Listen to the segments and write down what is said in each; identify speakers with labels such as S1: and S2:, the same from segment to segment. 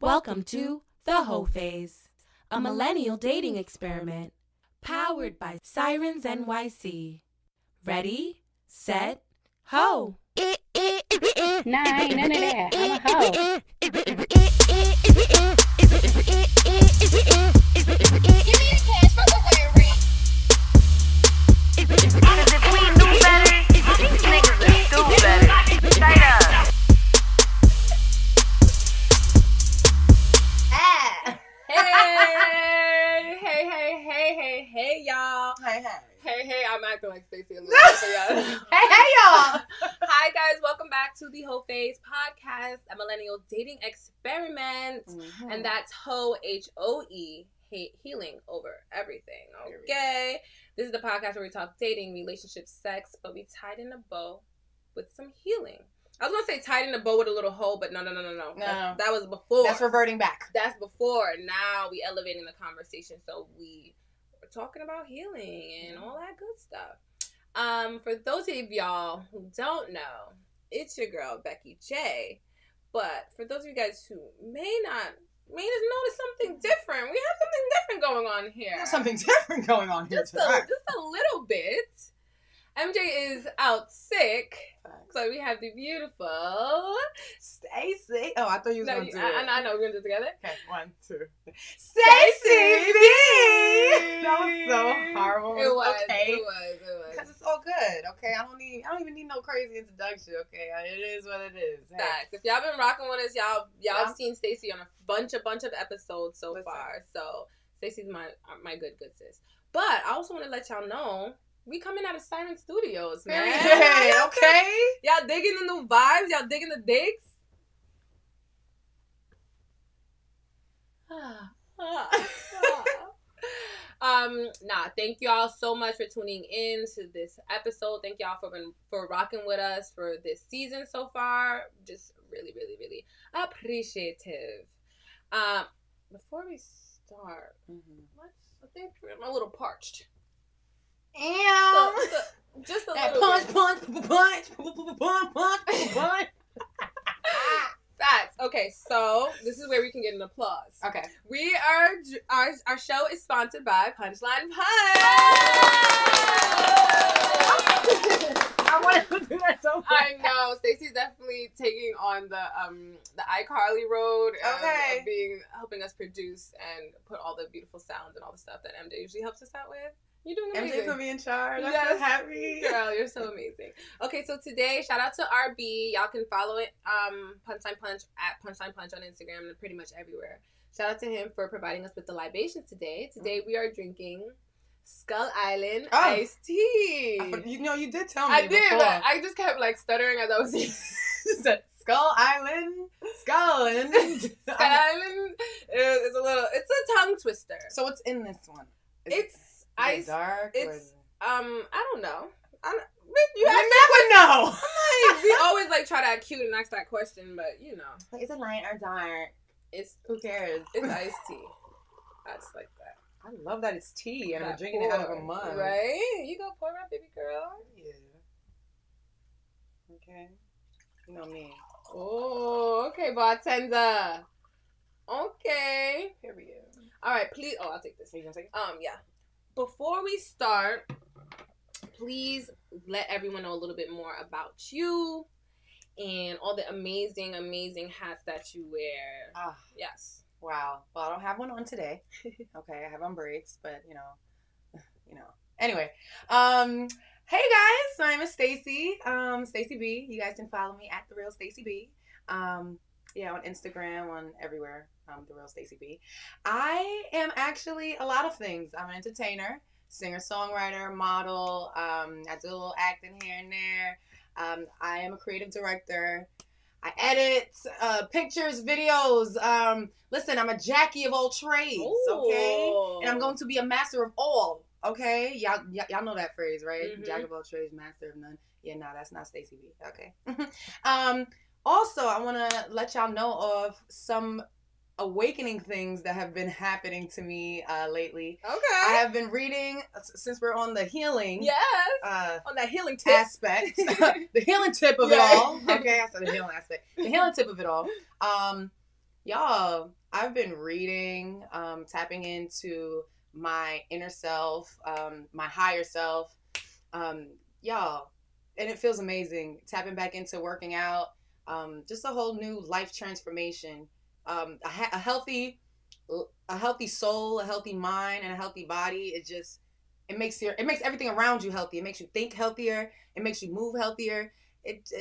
S1: Welcome to The Hoe Phase, a millennial dating experiment powered by Sirens NYC. Ready, set, hoe.
S2: Nah, ain't none of that. I'm a hoe.
S3: Give me the cash for the wearing.
S4: Cause if we knew better, these niggas would do better. Straight up.
S5: Hey, y'all.
S6: Hey,
S5: I'm acting like Staci a little bit for y'all.
S6: hey, y'all.
S5: Hi, guys. Welcome back to the Hoe Phase podcast, a millennial dating experiment.
S6: Mm-hmm.
S5: And that's Hoe, H-O-E, healing over everything. Okay? This is the podcast where we talk dating, relationships, sex, but we tied in a bow with some healing. I was going to say tied in a bow with a little hoe, but no. That was before.
S6: That's reverting back.
S5: That's before. Now we elevating the conversation, so we're talking about healing and all that good stuff. For those of y'all who don't know, it's your girl Becky J. But for those of you guys who may just notice something different, we have something different going on here.
S6: There's something different going on here
S5: just
S6: tonight.
S5: a little bit. MJ is out sick, so we have the beautiful
S6: Staci. Oh, I thought you was going to do it.
S5: I know, we're going to do it together.
S6: Okay, 1, 2. Staci B! That was so horrible.
S5: It was.
S6: Okay. Because it's all good, okay? I don't even need no crazy introduction, okay? It is what it is. Hey.
S5: Facts. If y'all been rocking with us, y'all seen Staci on a bunch of episodes so far. So Staci's my good sis. But I also want to let y'all know, we coming out of Siren Studios, man.
S6: Hey, okay.
S5: Y'all digging the new vibes? Y'all digging the digs? Thank y'all so much for tuning in to this episode. Thank y'all for rocking with us for this season so far. Just really, really, really appreciative. Before we start, I think I'm a little parched. Just a little
S6: punch.
S5: Facts. Okay, so this is where we can get an applause.
S6: Okay.
S5: We are our show is sponsored by Punchline Punch.
S6: I wanted to do that so bad.
S5: I know Staci's definitely taking on the iCarly road of helping us produce and put all the beautiful sounds and all the stuff that MJ usually helps us out with. You're doing amazing.
S6: MJ put me in charge. I'm
S5: Yes.
S6: so happy.
S5: Girl, you're so amazing. Okay, so today, shout out to RB. Y'all can follow it, Punchline Punch, at Punchline Punch on Instagram and pretty much everywhere. Shout out to him for providing us with the libations today. Today we are drinking Skull Island iced tea.
S6: You did tell me
S5: I did,
S6: before.
S5: but I just kept stuttering as I was saying.
S6: Skull Island.
S5: Skull Island is it's a tongue twister.
S6: So what's in this one?
S5: It's ice.
S6: Dark.
S5: It's I don't know.
S6: You never know.
S5: We always try to act cute and ask that question, but you know.
S6: Is it light or dark? Who cares?
S5: It's iced tea. I just like that.
S6: I love that it's tea and I'm drinking it out of a mug.
S5: Right? You go pour it, baby girl.
S6: Yeah. Okay. You know me.
S5: Oh, okay, bartender. Okay.
S6: Period.
S5: All right, please. Oh, I'll take this.
S6: Are you gonna take it?
S5: Yeah. Before we start, please let everyone know a little bit more about you and all the amazing, amazing hats that you wear. Yes.
S6: Wow. Well, I don't have one on today. Okay, I have on braids, but you know. Anyway, hey guys, my name is Staci. Staci B. You guys can follow me at The Real Staci B. On Instagram, on everywhere. The Real Staci B. I am actually a lot of things. I'm an entertainer, singer-songwriter, model. I do a little acting here and there. I am a creative director. I edit pictures, videos. Listen, I'm a Jackie of all trades, okay? And I'm going to be a master of all, okay? Y'all know that phrase, right? Mm-hmm. Jack of all trades, master of none. Yeah, no, that's not Staci B, okay? Also, I want to let y'all know of some awakening things that have been happening to me lately.
S5: Okay.
S6: I have been reading, since we're on the healing.
S5: Yes. On that healing tip.
S6: Aspect. The healing tip of it all. Okay, I said the healing aspect. The healing tip of it all. Y'all, I've been reading, tapping into my inner self, my higher self. Y'all, and it feels amazing. Tapping back into working out, just a whole new life transformation. A healthy soul, a healthy mind, and a healthy body. It makes everything around you healthy. It makes you think healthier. It makes you move healthier. It's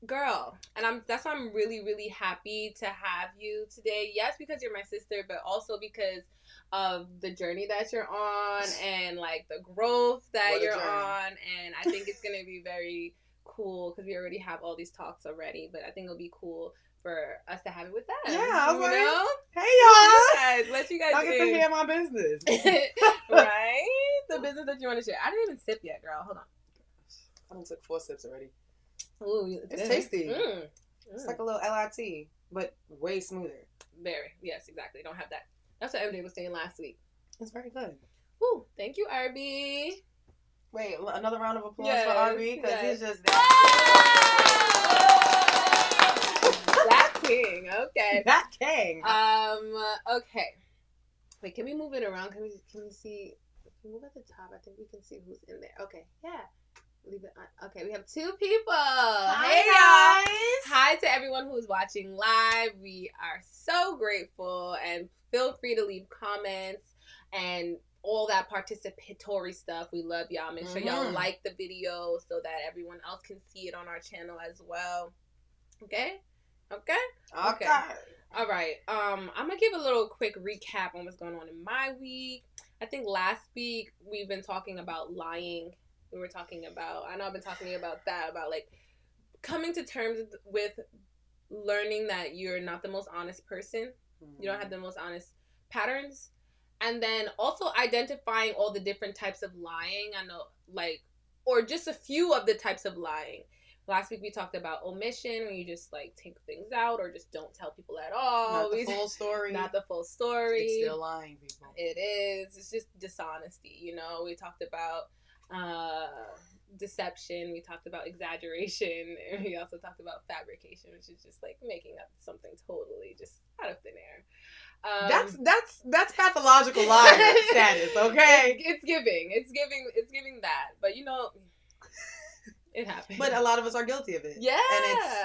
S5: girl, and that's why I'm really, really happy to have you today. Yes, because you're my sister, but also because of the journey that you're on and like the growth that you're on. And I think it's gonna be very cool because we already have all these talks already, but I think it'll be cool for us to have it with them.
S6: Yeah, I was
S5: you know?
S6: Hey y'all,
S5: Let you guys
S6: y'all get to hear my business.
S5: right? The business that you want to share. I didn't even sip yet, girl. Hold on.
S6: I done took 4 sips already.
S5: Ooh,
S6: It's tasty. It's like a little LIT, but way smoother.
S5: Very. Yes, exactly. Don't have that. That's what MJ was saying last week.
S6: It's very good.
S5: Woo. Thank you, RB.
S6: Wait, another round of applause
S5: Yes,
S6: for RB because he's just
S5: that king. Okay.
S6: that king.
S5: Okay. Wait, can we move it around? Can we see? If we move at the top, I think we can see who's in there. Okay. Yeah. Leave it on. Okay, we have 2 people. Hey
S6: guys.
S5: Hi to everyone who's watching live. We are so grateful, and feel free to leave comments and all that participatory stuff. We love y'all. Make sure y'all like the video so that everyone else can see it on our channel as well. Okay? All right. I'm gonna give a little quick recap on what's going on in my week. I think last week we've been talking about lying. We were talking about, I know I've been talking about that, about like coming to terms with learning that you're not the most honest person. You don't have the most honest patterns. And then also identifying all the different types of lying. I know, like, or just a few of the types of lying. Last week we talked about omission, when you just like take things out or just don't tell people at all.
S6: Not the full story.
S5: Not the full story.
S6: It's still lying, people.
S5: It is. It's just dishonesty, you know. We talked about deception, we talked about exaggeration, and we also talked about fabrication, which is just like making up something totally just out of thin air.
S6: That's pathological liar status, okay?
S5: It's giving that, but you know, it happens.
S6: But a lot of us are guilty of it.
S5: Yeah,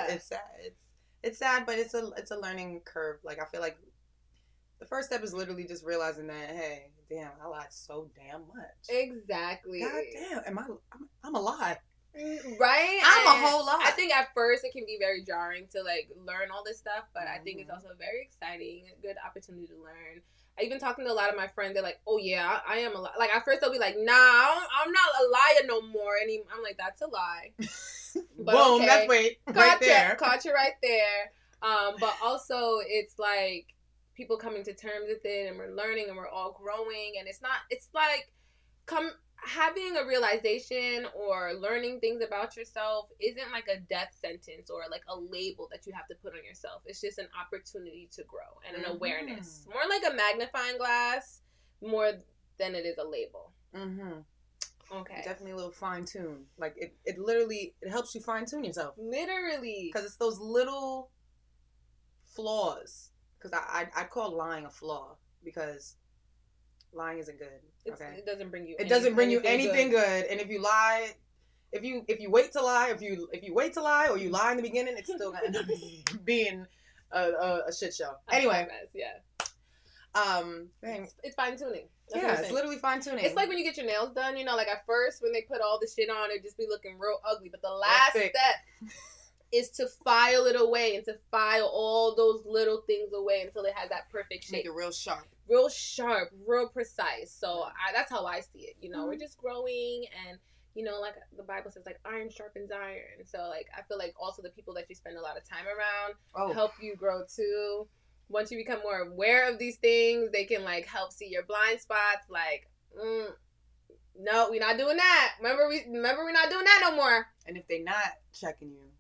S6: and it's sad. It's sad, but it's a learning curve. Like I feel like the first step is literally just realizing that, hey, damn, I lied so damn much.
S5: Exactly.
S6: God damn, I'm a lie.
S5: Right?
S6: I'm a whole lie.
S5: I think at first it can be very jarring to like learn all this stuff, but I think it's also very exciting, a good opportunity to learn. I even talking to a lot of my friends, they're like, oh yeah, I am a lie. Like at first they'll be like, nah, I'm not a liar no more. And I'm like, that's a lie. But
S6: boom,
S5: okay.
S6: That's right there.
S5: Caught you right there. But also it's like people coming to terms with it, and we're learning, and we're all growing, and it's like having a realization or learning things about yourself isn't like a death sentence or like a label that you have to put on yourself. It's just an opportunity to grow and an awareness, more like a magnifying glass more than it is a label. Okay,
S6: definitely a little fine tune. Like it literally helps you fine tune yourself, literally, because it's those little flaws. Because I call lying a flaw, because lying isn't good. Okay,
S5: it doesn't bring you.
S6: It doesn't bring you anything good. And if you lie, if you wait to lie, if you wait to lie, or you lie in the beginning, it's still gonna end up being a shit show. Anyway,
S5: it's fine tuning.
S6: Yeah, it's literally fine tuning.
S5: It's like when you get your nails done. You know, like at first when they put all the shit on, it just be looking real ugly. But the last step is to file it away, and to file all those little things away until it has that perfect shape.
S6: Make it real sharp,
S5: real precise. So that's how I see it. You know, we're just growing, and you know, like the Bible says, like iron sharpens iron. So like I feel like also the people that you spend a lot of time around help you grow too. Once you become more aware of these things, they can like help see your blind spots. Like, no, we're not doing that. Remember, we're not doing that no more.
S6: And if they're not checking you,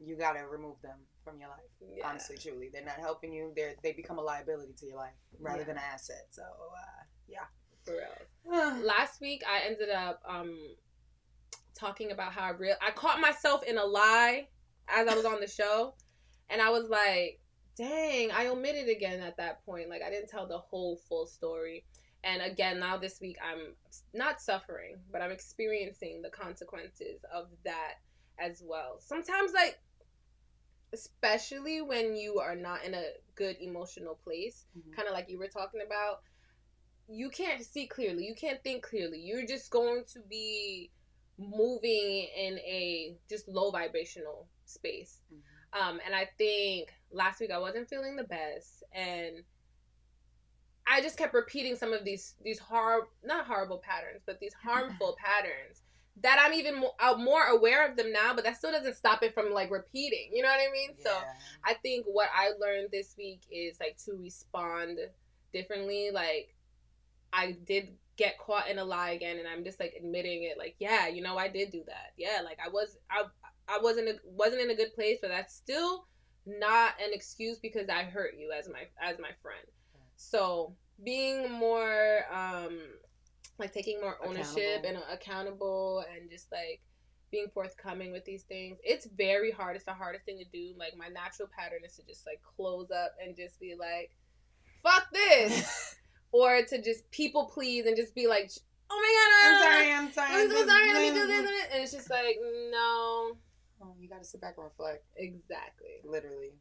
S6: you gotta remove them from your life. Yeah. Honestly, truly, they're not helping you. They become a liability to your life rather than an asset. So, yeah,
S5: for real. Last week, I ended up talking about how I caught myself in a lie as I was on the show, And I was like, dang, I omitted again at that point. Like, I didn't tell the whole full story. And again, now this week, I'm not suffering, but I'm experiencing the consequences of that as well. Sometimes, like, especially when you are not in a good emotional place, kind of like you were talking about, you can't see clearly. You can't think clearly. You're just going to be moving in a just low vibrational space. And I think last week I wasn't feeling the best, and I just kept repeating some of these not horrible patterns, but these harmful patterns that I'm even more aware of them now, but that still doesn't stop it from like repeating. You know what I mean?
S6: Yeah.
S5: So I think what I learned this week is like to respond differently. Like, I did get caught in a lie again, and I'm just like admitting it. Like, yeah, you know, I did do that. Yeah, like I wasn't in a good place, but that's still not an excuse because I hurt you as my friend. So being more like taking more ownership and accountable, and just like being forthcoming with these things. It's very hard. It's the hardest thing to do. Like, my natural pattern is to just like close up and just be like, fuck this. Or to just people please and just be like, oh my god,
S6: I'm sorry.
S5: I'm so sorry, let me do this. And it's just like, no.
S6: Oh, you gotta sit back and reflect.
S5: Exactly.
S6: Literally.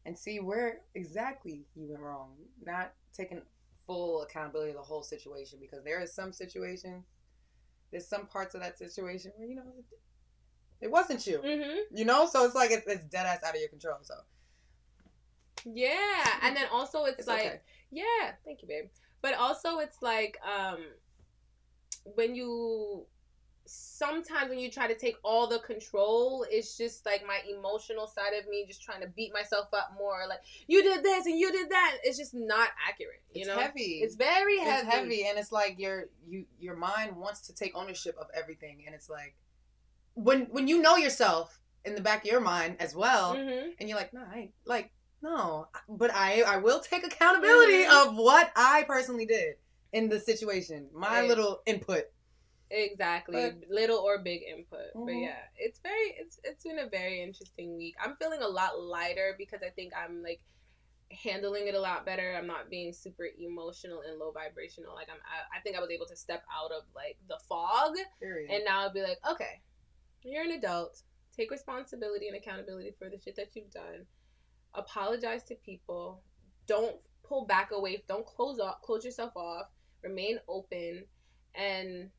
S6: And see where exactly you went wrong. Not taking full accountability of the whole situation, because there is some situations, there's some parts of that situation where, you know, it wasn't you. You know? So it's like it's dead ass out of your control. So
S5: yeah. And then also it's like,
S6: okay.
S5: Yeah, thank you, babe. But also it's like, sometimes when you try to take all the control, it's just like my emotional side of me just trying to beat myself up more. Like, you did this and you did that. It's just not accurate. You know?
S6: Heavy.
S5: It's very heavy.
S6: It's heavy, and it's like your mind wants to take ownership of everything, and it's like when you know yourself in the back of your mind as well, and you're like, no, I ain't like. No, but I will take accountability of what I personally did in the situation. My little input.
S5: Exactly. But, little or big input. But yeah, it's been a very interesting week. I'm feeling a lot lighter because I think I'm like handling it a lot better. I'm not being super emotional and low vibrational. Like, I think I was able to step out of like the fog. Period. And now I'll be like, okay, you're an adult. Take responsibility and accountability for the shit that you've done. Apologize to people. Don't pull back away. Don't close yourself off. Remain open. And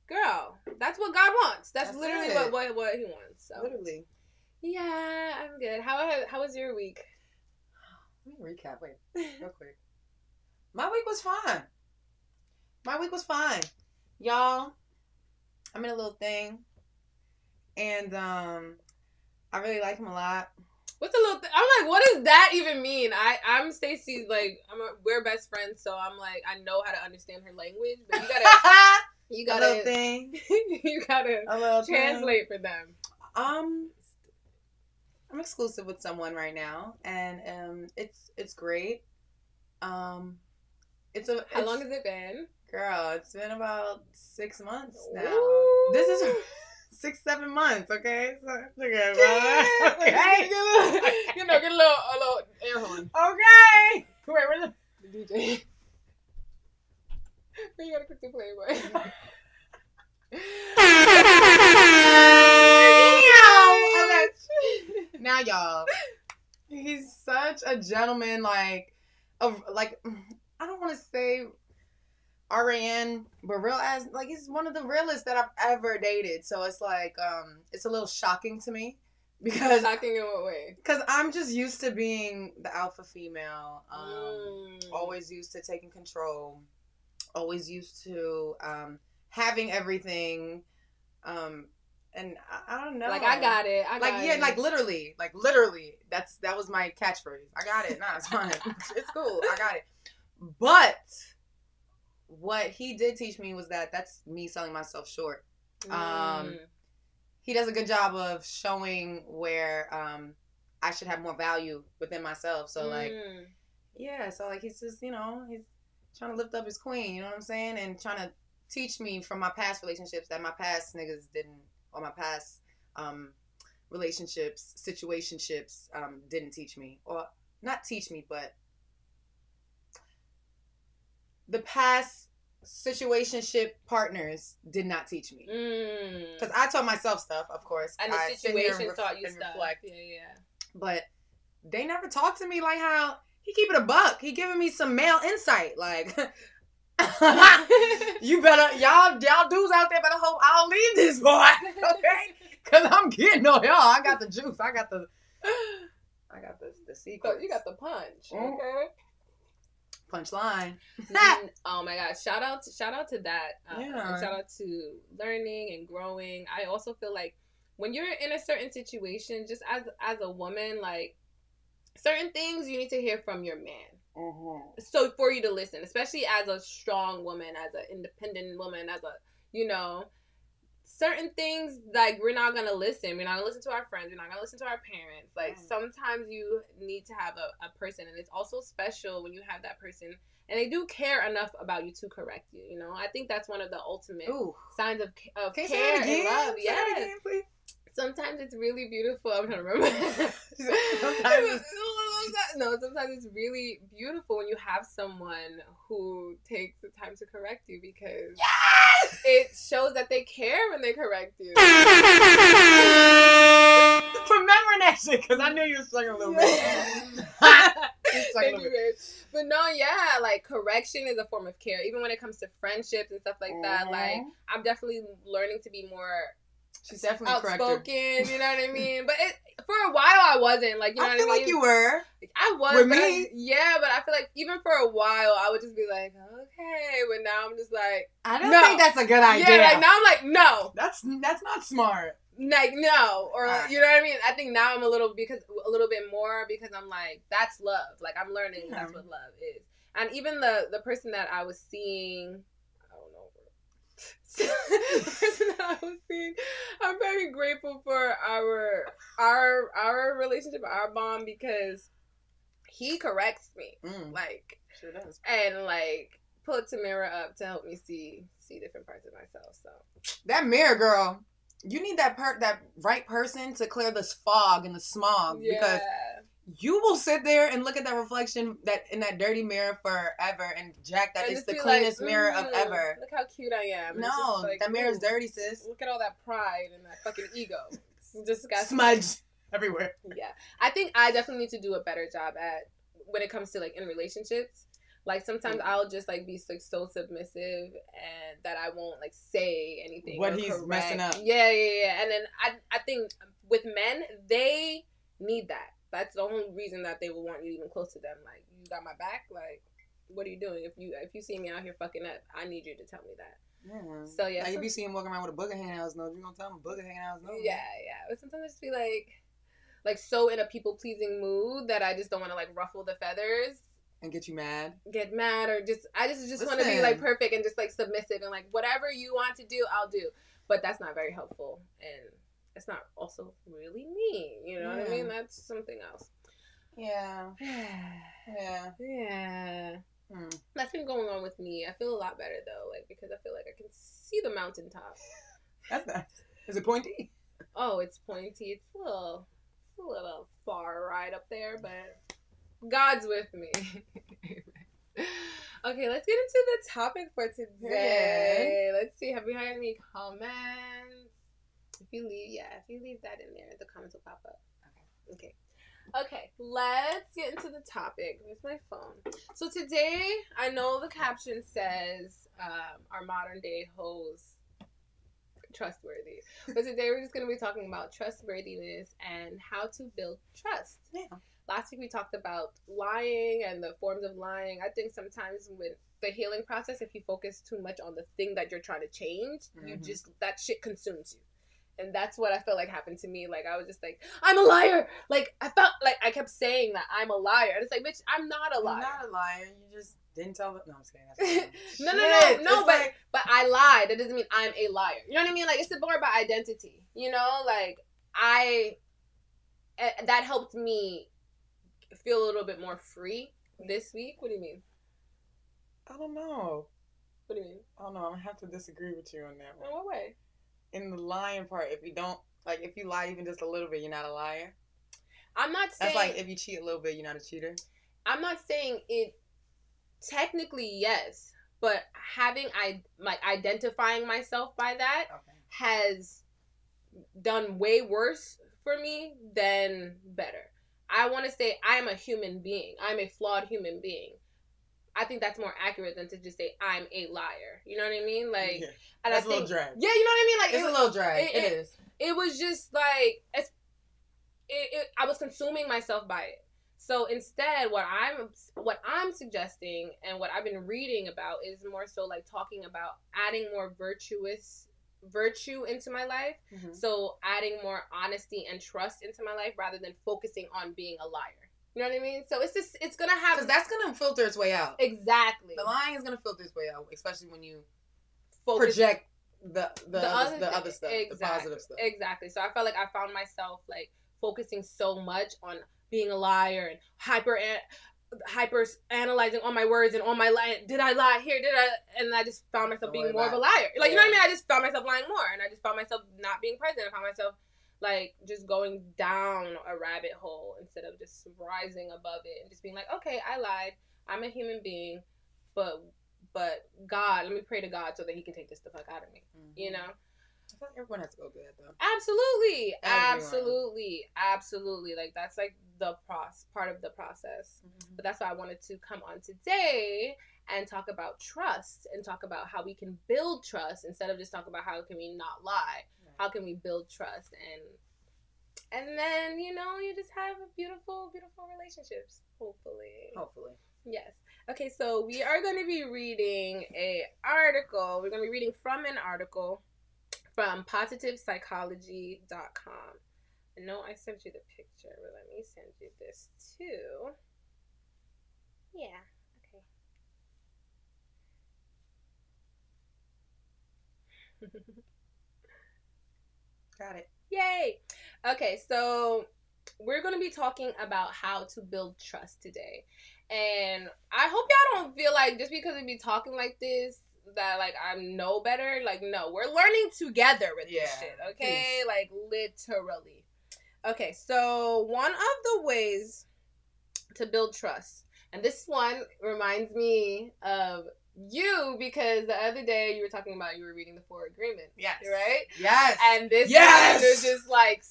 S5: girl, that's what God wants. That's literally what he wants. So. Literally. Yeah, I'm good. How was your week?
S6: Let me recap. Wait, real quick. My week was fine. Y'all, I'm in a little thing. And I really like him a lot.
S5: What's a little thing? I'm like, what does that even mean? I'm Staci, like, we're best friends, so I'm like, I know how to understand her language, but you gotta,
S6: a little thing.
S5: You gotta translate for them.
S6: I'm exclusive with someone right now, and it's great. How
S5: long has it been?
S6: Girl, it's been about 6 months now.
S5: Ooh.
S6: This is 6-7 months, okay? So it's okay.
S5: Okay. Get a little air horn.
S6: Okay.
S5: Wait, where's the DJ? Where you gotta quickly play, boy?
S6: Okay. Now, y'all, he's such a gentleman. Like I don't want to say RAN, but real as like he's one of the realest that I've ever dated. So it's like it's a little shocking to me because
S5: shocking in what way?
S6: Because I'm just used to being the alpha female, always used to taking control, always used to having everything, and I don't know.
S5: Like I got it.
S6: Like literally, that was my catchphrase. I got it. Nah, it's fine. It's cool. I got it. But what he did teach me was that's me selling myself short. He does a good job of showing where I should have more value within myself. So he's just, he's trying to lift up his queen, you know what I'm saying? And trying to teach me from my past relationships that my past niggas didn't, or my past relationships, situationships didn't teach me. Or not teach me, but the past situationship partners did not teach me. Because I taught myself stuff, of course.
S5: And the
S6: I sit here
S5: situation taught you
S6: and
S5: stuff.
S6: reflect.
S5: Yeah.
S6: But they never talked to me like how he keep it a buck. He giving me some male insight. Like, you better, y'all dudes out there better hope I don't leave this boy. Okay? Because I'm getting on y'all. I got the juice. I got the secret.
S5: So you got the punch.
S6: Mm.
S5: Okay.
S6: Punchline.
S5: Oh my god! Shout out to that.
S6: Yeah.
S5: And shout out to learning and growing. I also feel like when you're in a certain situation, just as a woman, like certain things you need to hear from your man.
S6: Mm-hmm.
S5: So for you to listen, especially as a strong woman, as an independent woman, as a certain things, like we're not gonna listen. We're not gonna listen to our friends. We're not gonna listen to our parents. Like sometimes you need to have a person, and it's also special when you have that person and they do care enough about you to correct you. You know, I think that's one of the ultimate signs of
S6: Can you say
S5: care
S6: that again?
S5: and love.
S6: Say
S5: Yes.
S6: that again, please.
S5: Sometimes it's really beautiful. I'm trying to remember. Sometimes it's really beautiful when you have someone who takes the time to correct you because it shows that they care when they correct you.
S6: Remembering that shit because I knew you were struggling a little bit.
S5: Thank you, babe. But no, yeah, like correction is a form of care. Even when it comes to friendships and stuff like that, like I'm definitely learning to be more.
S6: She's definitely
S5: outspoken, you know what I mean? But for a while I wasn't, like, you know what I mean?
S6: I feel like you were.
S5: I was.
S6: With
S5: but
S6: me?
S5: But I feel like even for a while I would just be like, okay, but now I'm just like,
S6: I don't think that's a good idea.
S5: Yeah, like now I'm like, no.
S6: That's not smart.
S5: Like, no. Or, you know what I mean? I think now I'm a little bit more because I'm like, that's love. Like, I'm learning that's what love is. And even the person that I was seeing, the person that I was seeing, I'm very grateful for our relationship, our bond, because he corrects me, like,
S6: sure does,
S5: and like puts a mirror up to help me see different parts of myself. So
S6: that mirror, girl, you need that right person to clear this fog and the smog, because you will sit there and look at that reflection in that dirty mirror forever and jack that it's the cleanest mirror of ever.
S5: Look how cute I am.
S6: No, like, that mirror's dirty, sis.
S5: Look at all that pride and that fucking ego. It's disgusting.
S6: Smudge everywhere.
S5: Yeah. I think I definitely need to do a better job at when it comes to like in relationships. Like sometimes I'll just like be like so submissive and that I won't like say anything.
S6: What he's messing up.
S5: Yeah. And then I think with men, they need that. That's the only reason that they will want you even close to them. Like, you got my back? Like, what are you doing? If you see me out here fucking up, I need you to tell me that.
S6: Yeah.
S5: So, yeah.
S6: Like, if you see him walking around with a booger hanging out his nose, you gonna tell him a booger hanging out his nose?
S5: Yeah. But sometimes I just be like so in a people-pleasing mood that I just don't want to, like, ruffle the feathers.
S6: And get you mad?
S5: Get mad or I just want to be, like, perfect and just, like, submissive and, like, whatever you want to do, I'll do. But that's not very helpful. And it's not also really me, you know what I mean? That's something else.
S6: Yeah.
S5: That's been going on with me. I feel a lot better though, like because I feel like I can see the mountaintop.
S6: That's nice. Is it pointy?
S5: Oh, it's pointy. It's a little far right up there, but God's with me. Okay, let's get into the topic for today. Let's see. Have we had any comments? If you leave that in there, the comments will pop up. Okay, let's get into the topic. Where's my phone? So today, I know the caption says, our modern day hoes trustworthy. But today we're just going to be talking about trustworthiness and how to build trust.
S6: Yeah. Last
S5: week we talked about lying and the forms of lying. I think sometimes with the healing process, if you focus too much on the thing that you're trying to change, that shit consumes you. And that's what I felt like happened to me. Like, I was just like, I'm a liar. Like, I felt like I kept saying that I'm a liar. And it's like, bitch, I'm not a liar.
S6: You're not a liar. You just didn't tell them. No, I'm just kidding.
S5: No, but I lied. That doesn't mean I'm a liar. You know what I mean? Like, it's more about identity. You know? Like, that helped me feel a little bit more free this week. What do you mean?
S6: I don't know.
S5: What do you mean?
S6: I don't know. I'm going to have to disagree with you on that one.
S5: In what way?
S6: In the lying part, if you don't Like, if you lie even just a little bit, you're not a liar.
S5: I'm not saying...
S6: That's like, if you cheat a little bit, you're not a cheater.
S5: I'm not saying it... Technically, yes. But identifying myself by that has done way worse for me than better. I want to say I am a human being. I'm a flawed human being. I think that's more accurate than to just say I'm a liar. You know what I mean? Like, and
S6: that's
S5: I think,
S6: a little drag.
S5: Yeah, you know what I mean? Like,
S6: it's a little drag. It is.
S5: It was just like I was consuming myself by it. So instead, what I'm suggesting and what I've been reading about is more so like talking about adding more virtue into my life. Mm-hmm. So adding more honesty and trust into my life rather than focusing on being a liar. You know what I mean? So it's gonna have,
S6: because that's gonna filter its way out.
S5: Exactly.
S6: The lying is gonna filter its way out, especially when you project the other stuff,
S5: exactly,
S6: the positive stuff.
S5: Exactly. So I felt like I found myself like focusing so much on being a liar and hyper analyzing all my words and all my lie. Did I lie here? And I just found myself being more of a liar. Like, you know what I mean? I just found myself lying more, and I just found myself not being present. I found myself like just going down a rabbit hole instead of just rising above it and just being like, okay, I lied. I'm a human being, but God, let me pray to God so that He can take this the fuck out of me. Mm-hmm. You know?
S6: I feel like everyone has to go through that though.
S5: Absolutely. Like, that's like the part of the process. Mm-hmm. But that's why I wanted to come on today and talk about trust and talk about how we can build trust instead of just talk about how can we not lie. Right. How can we build trust and then, you know, you just have beautiful relationships. Hopefully. Yes. Okay, so we are going to be reading an article. We're going to be reading from an article from positivepsychology.com. I know I sent you the picture, but let me send you this too. Yeah, okay.
S6: Got it.
S5: Yay! Okay, so we're going to be talking about how to build trust today. And I hope y'all don't feel like just because we be talking like this that like I know better. Like, no, we're learning together with this shit, okay? Please. Like, literally. Okay, so one of the ways to build trust, and this one reminds me of you because the other day you were talking about you were reading the 4 Agreements.
S6: Yes.
S5: Right?
S6: Yes.
S5: And this one is just like,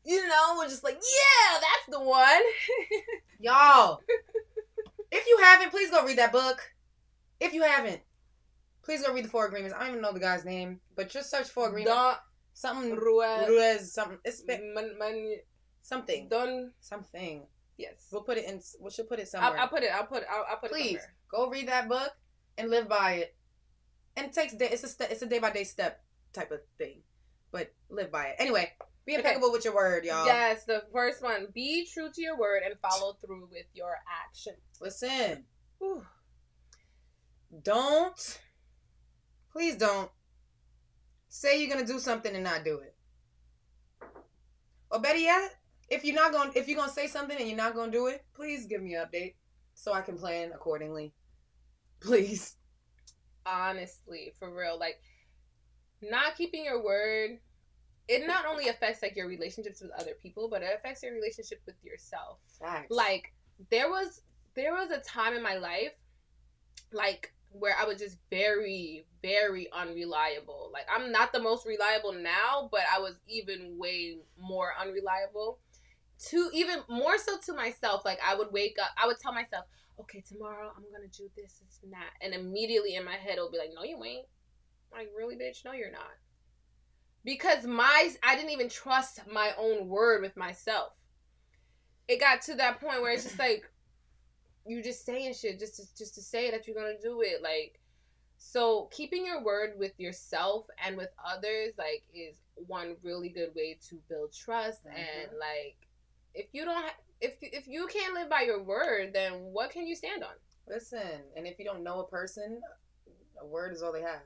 S5: you know, we're just like, yeah, that's the one.
S6: Y'all, if you haven't, please go read that book. If you haven't, please go read the 4 Agreements. I don't even know the guy's name, but just search 4 Agreements. Something Ruiz, something. It's something. Something.
S5: Yes.
S6: We'll put it in. We should put it somewhere.
S5: I'll put it.
S6: Please
S5: somewhere.
S6: Go read that book and live by it. And it takes it's a day by day step type of thing, but live by it. Anyway, be impeccable with your word, y'all.
S5: Yes, the first one: be true to your word and follow through with your actions.
S6: Listen.
S5: Whew.
S6: Please don't say you're gonna do something and not do it. Or better yet, if you're gonna say something and you're not gonna do it, please give me an update so I can plan accordingly. Please.
S5: Honestly, for real, like not keeping your word, it not only affects like your relationships with other people, but it affects your relationship with yourself.
S6: Facts.
S5: Like there was a time in my life, like where I was just very, very unreliable. Like I'm not the most reliable now, but I was even way more unreliable. Even more so to myself. Like I would wake up, I would tell myself, okay, tomorrow I'm gonna do this and that, and immediately in my head it'll be like, no, you ain't. Like, really, bitch? No, you're not. Because I didn't even trust my own word with myself. It got to that point where it's just like, you just saying shit just to say that you're gonna do it. Like, so keeping your word with yourself and with others, like, is one really good way to build trust. Mm-hmm. And like, if you can't live by your word, then what can you stand on?
S6: Listen, and if you don't know a person, a word is all they have.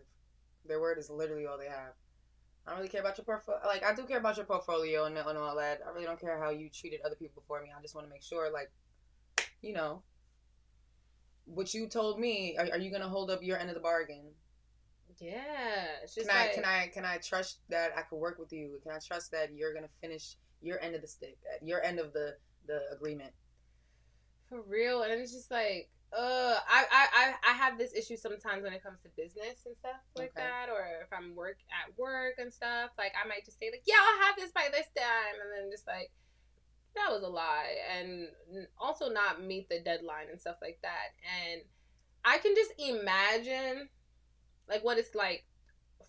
S6: Their word is literally all they have. I don't really care about your portfolio. Like, I do care about your portfolio and all that. I really don't care how you treated other people before me. I just want to make sure, like, you know, what you told me, are you going to hold up your end of the bargain?
S5: Yeah, it's just
S6: Can I trust that I could work with you? Can I trust that you're gonna finish your end of the stick, your end of the agreement?
S5: for real. And it's just like, I have this issue sometimes when it comes to business and stuff like that, or if I'm at work and stuff. Like, I might just say like, yeah, I'll have this by this time, and then just like, that was a lie, and also not meet the deadline and stuff like that. And I can just imagine like what it's like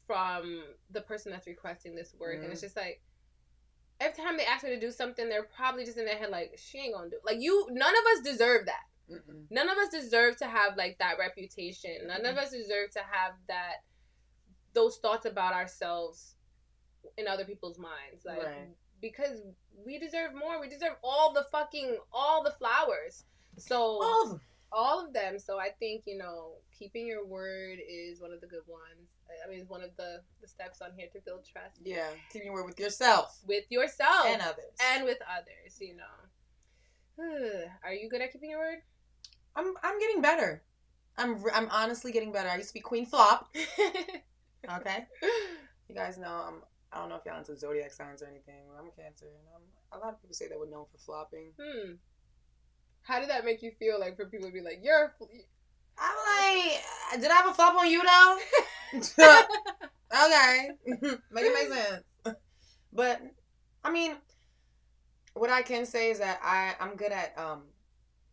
S5: from the person that's requesting this work, and it's just like, every time they ask me to do something, they're probably just in their head like, she ain't gonna do it. Like, none of us deserve that. None of us deserve to have like that reputation. None of us deserve to have those thoughts about ourselves in other people's minds. Like, because we deserve more. We deserve all the flowers. So all of them. So I think, keeping your word is one of the good ones. I mean, it's one of the steps on here to build trust.
S6: Yeah, keeping your word with yourself.
S5: With yourself.
S6: And others.
S5: And with others, Are you good at keeping your word?
S6: I'm getting better. I'm honestly getting better. I used to be Queen Flop. Okay? You guys know, I don't know if y'all into zodiac signs or anything. I'm a Cancer. And a lot of people say they were known for flopping.
S5: How did that make you feel, like, for people to be like, you're...
S6: I'm like, did I have a flop on you, though? Okay. Make it make sense. But, I mean, what I can say is that I'm good at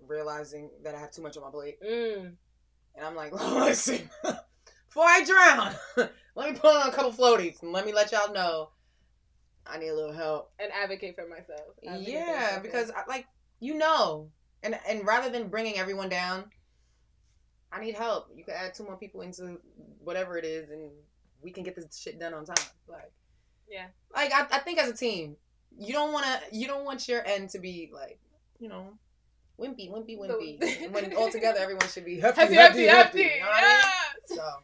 S6: realizing that I have too much on my plate. And I'm like, listen, before I drown, let me put on a couple floaties and let me let y'all know I need a little help.
S5: And advocate for myself.
S6: Because, and rather than bringing everyone down, I need help. You can add 2 more people into whatever it is, and we can get this shit done on time. Like,
S5: yeah.
S6: Like, I think as a team, you don't want your end to be like, wimpy. And when all together, everyone should be hefty. You know what I mean? So,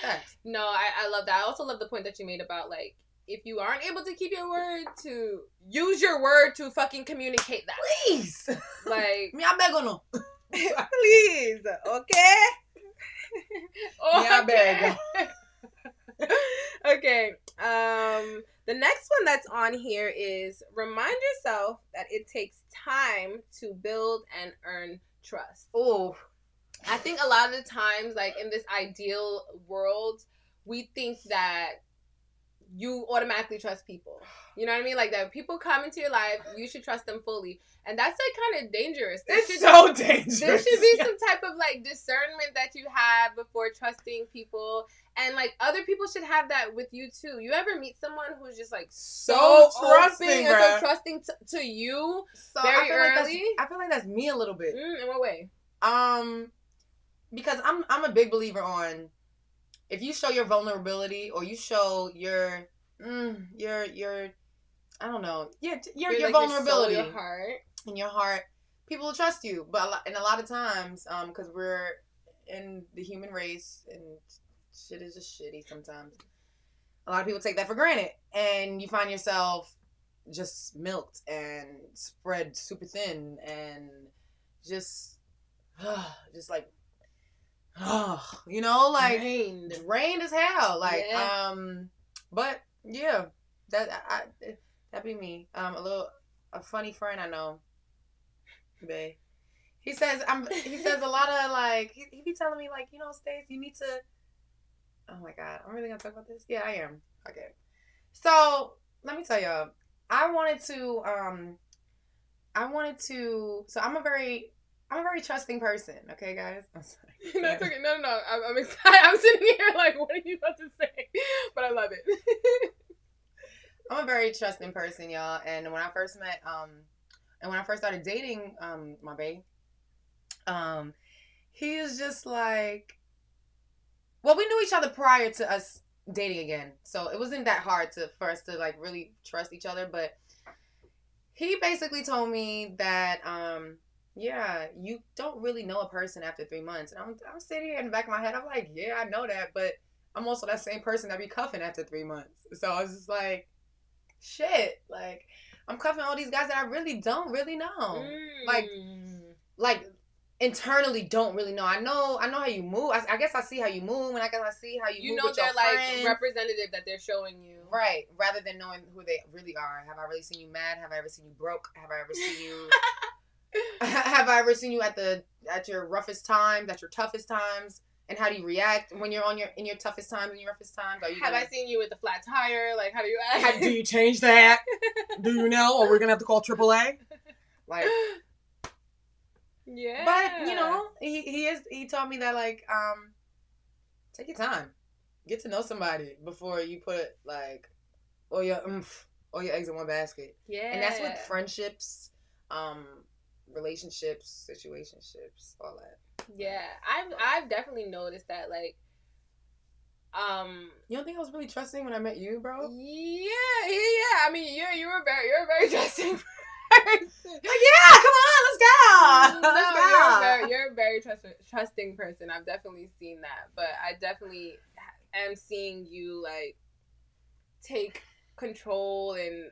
S6: thanks.
S5: No, I love that. I also love the point that you made about, like, if you aren't able to keep your word, to use your word to fucking communicate that.
S6: Please.
S5: Like,
S6: me, I beg on no.
S5: Please, okay?
S6: Me, I beg.
S5: Okay. The next one that's on here is remind yourself that it takes time to build and earn trust.
S6: Oh,
S5: I think a lot of the times, like, in this ideal world, we think that you automatically trust people. You know what I mean? Like, that people come into your life, you should trust them fully. And that's, like, kind of dangerous.
S6: It's so dangerous.
S5: There should be some type of, like, discernment that you have before trusting people. And, like, other people should have that with you, too. You ever meet someone who's just, like, so trusting and so trusting to you very early?
S6: I feel like that's me a little bit.
S5: In what way?
S6: Because I'm a big believer on, if you show your vulnerability or you show your I don't know, your vulnerability,
S5: your heart,
S6: in your heart, people will trust you. But a lot of times, because we're in the human race and shit is just shitty sometimes, a lot of people take that for granted, and you find yourself just milked and spread super thin and just like, like drained as hell. Like, but yeah, that'd be me. A funny friend I know, babe. He says a lot of, like, he be telling me, like, Stace, you need to. Oh my God, I'm really gonna talk about this? Yeah, I am. Okay. So let me tell y'all, so I'm a very trusting person. Okay, guys. I'm sorry.
S5: That's okay. No. I'm excited. I'm sitting here like, what are you about to say? But I love it.
S6: I'm a very trusting person, y'all. And when I first met, and when I first started dating, my bae, he is just like, well, we knew each other prior to us dating again, so it wasn't that hard for us to, like, really trust each other. But he basically told me that, yeah, you don't really know a person after 3 months. And I'm sitting here in the back of my head, I'm like, yeah, I know that, but I'm also that same person that be cuffing after 3 months. So I was just like, shit, like, I'm cuffing all these guys that I really don't really know. Like internally don't really know. I know how you move. I guess I see how you move, and I guess I see how you move
S5: know
S6: with your
S5: they're like
S6: friends.
S5: representative that they're showing you.
S6: Right. Rather than knowing who they really are. Have I really seen you mad? Have I ever seen you broke? Have I ever seen you have I ever seen you at your roughest times, at your toughest times? And how do you react when you're in your toughest times and your roughest times?
S5: Have I seen you with a flat tire? Like, how do you act?
S6: do you change that? Do you know? Or we're gonna have to call AAA? Like,
S5: yeah.
S6: but you know, he taught me that like, take your time, get to know somebody before you put like all your eggs in one basket.
S5: Yeah.
S6: And that's with friendships, relationships, situationships, all that.
S5: Yeah, I've definitely noticed that, like,
S6: you don't think I was really trusting when I met you, bro?
S5: Yeah. I mean, you're a very trusting person.
S6: Like, yeah, come on, let's go.
S5: No,
S6: Let's go.
S5: you're a very trusting person. I've definitely seen that, but I definitely am seeing you like take control and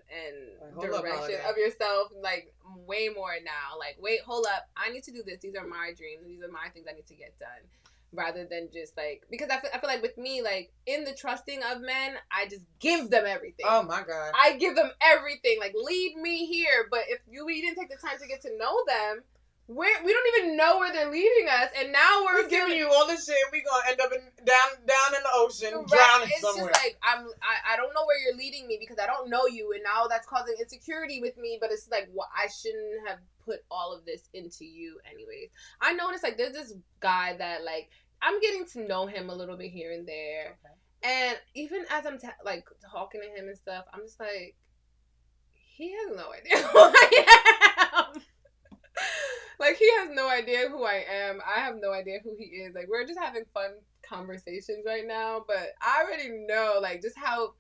S5: direction of yourself, like way more now. Like, wait, hold up, I need to do this. These are my dreams. These are my things I need to get done. Rather than just like, because I feel like with me, like in the trusting of men, I just give them everything.
S6: Oh my God.
S5: I give them everything. Like, lead me here. But if we didn't take the time to get to know them, we don't even know where they're leading us, and now we're
S6: giving you all this shit. We gonna end up down in the ocean,
S5: right.
S6: drowning
S5: it's
S6: somewhere.
S5: It's just like I don't know where you're leading me because I don't know you, and now that's causing insecurity with me. But it's like, I shouldn't have put all of this into you, anyways. I noticed like there's this guy that like I'm getting to know him a little bit here and there, and even as I'm like talking to him and stuff, I'm just like, he has no idea who I am. Like, he has no idea who I am. I have no idea who he is. Like, we're just having fun conversations right now, but I already know, like, just how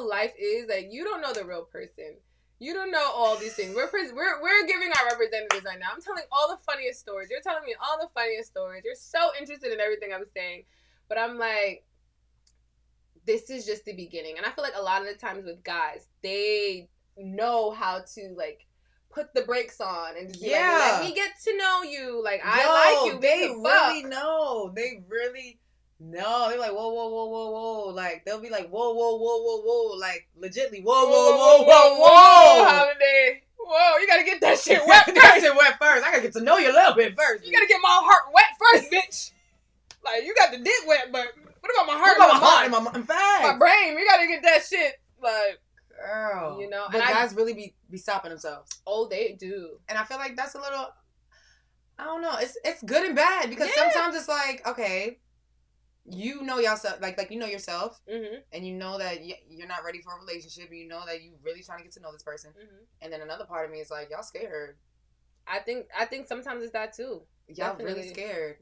S5: life is. Like, you don't know the real person. You don't know all these things. We're giving our representatives right now. I'm telling all the funniest stories. You're telling me all the funniest stories. You're so interested in everything I'm saying, but I'm like, this is just the beginning. And I feel like a lot of the times with guys, they know how to like put the brakes on and just be like, let me get to know you. Like, I like you.
S6: They really know. They really know. They're like, whoa. Like, they'll be like, whoa. Like, legitly, whoa.
S5: Holiday. Whoa, you gotta get that shit wet first.
S6: That shit wet first. I gotta get to know you a little bit first.
S5: You gotta get my heart wet first, bitch. Like, you got the dick wet, but what about my heart?
S6: What about my heart and my
S5: brain? We gotta get that shit, like,
S6: girl,
S5: you know.
S6: But guys really be stopping themselves.
S5: Oh, they do.
S6: And I feel like that's a little, I don't know. It's good and bad because sometimes it's like, okay, you know yourself, like you know yourself, and you know that you're not ready for a relationship, and you know that you really trying to get to know this person, and then another part of me is like, y'all scared.
S5: I think sometimes it's that too.
S6: Y'all really scared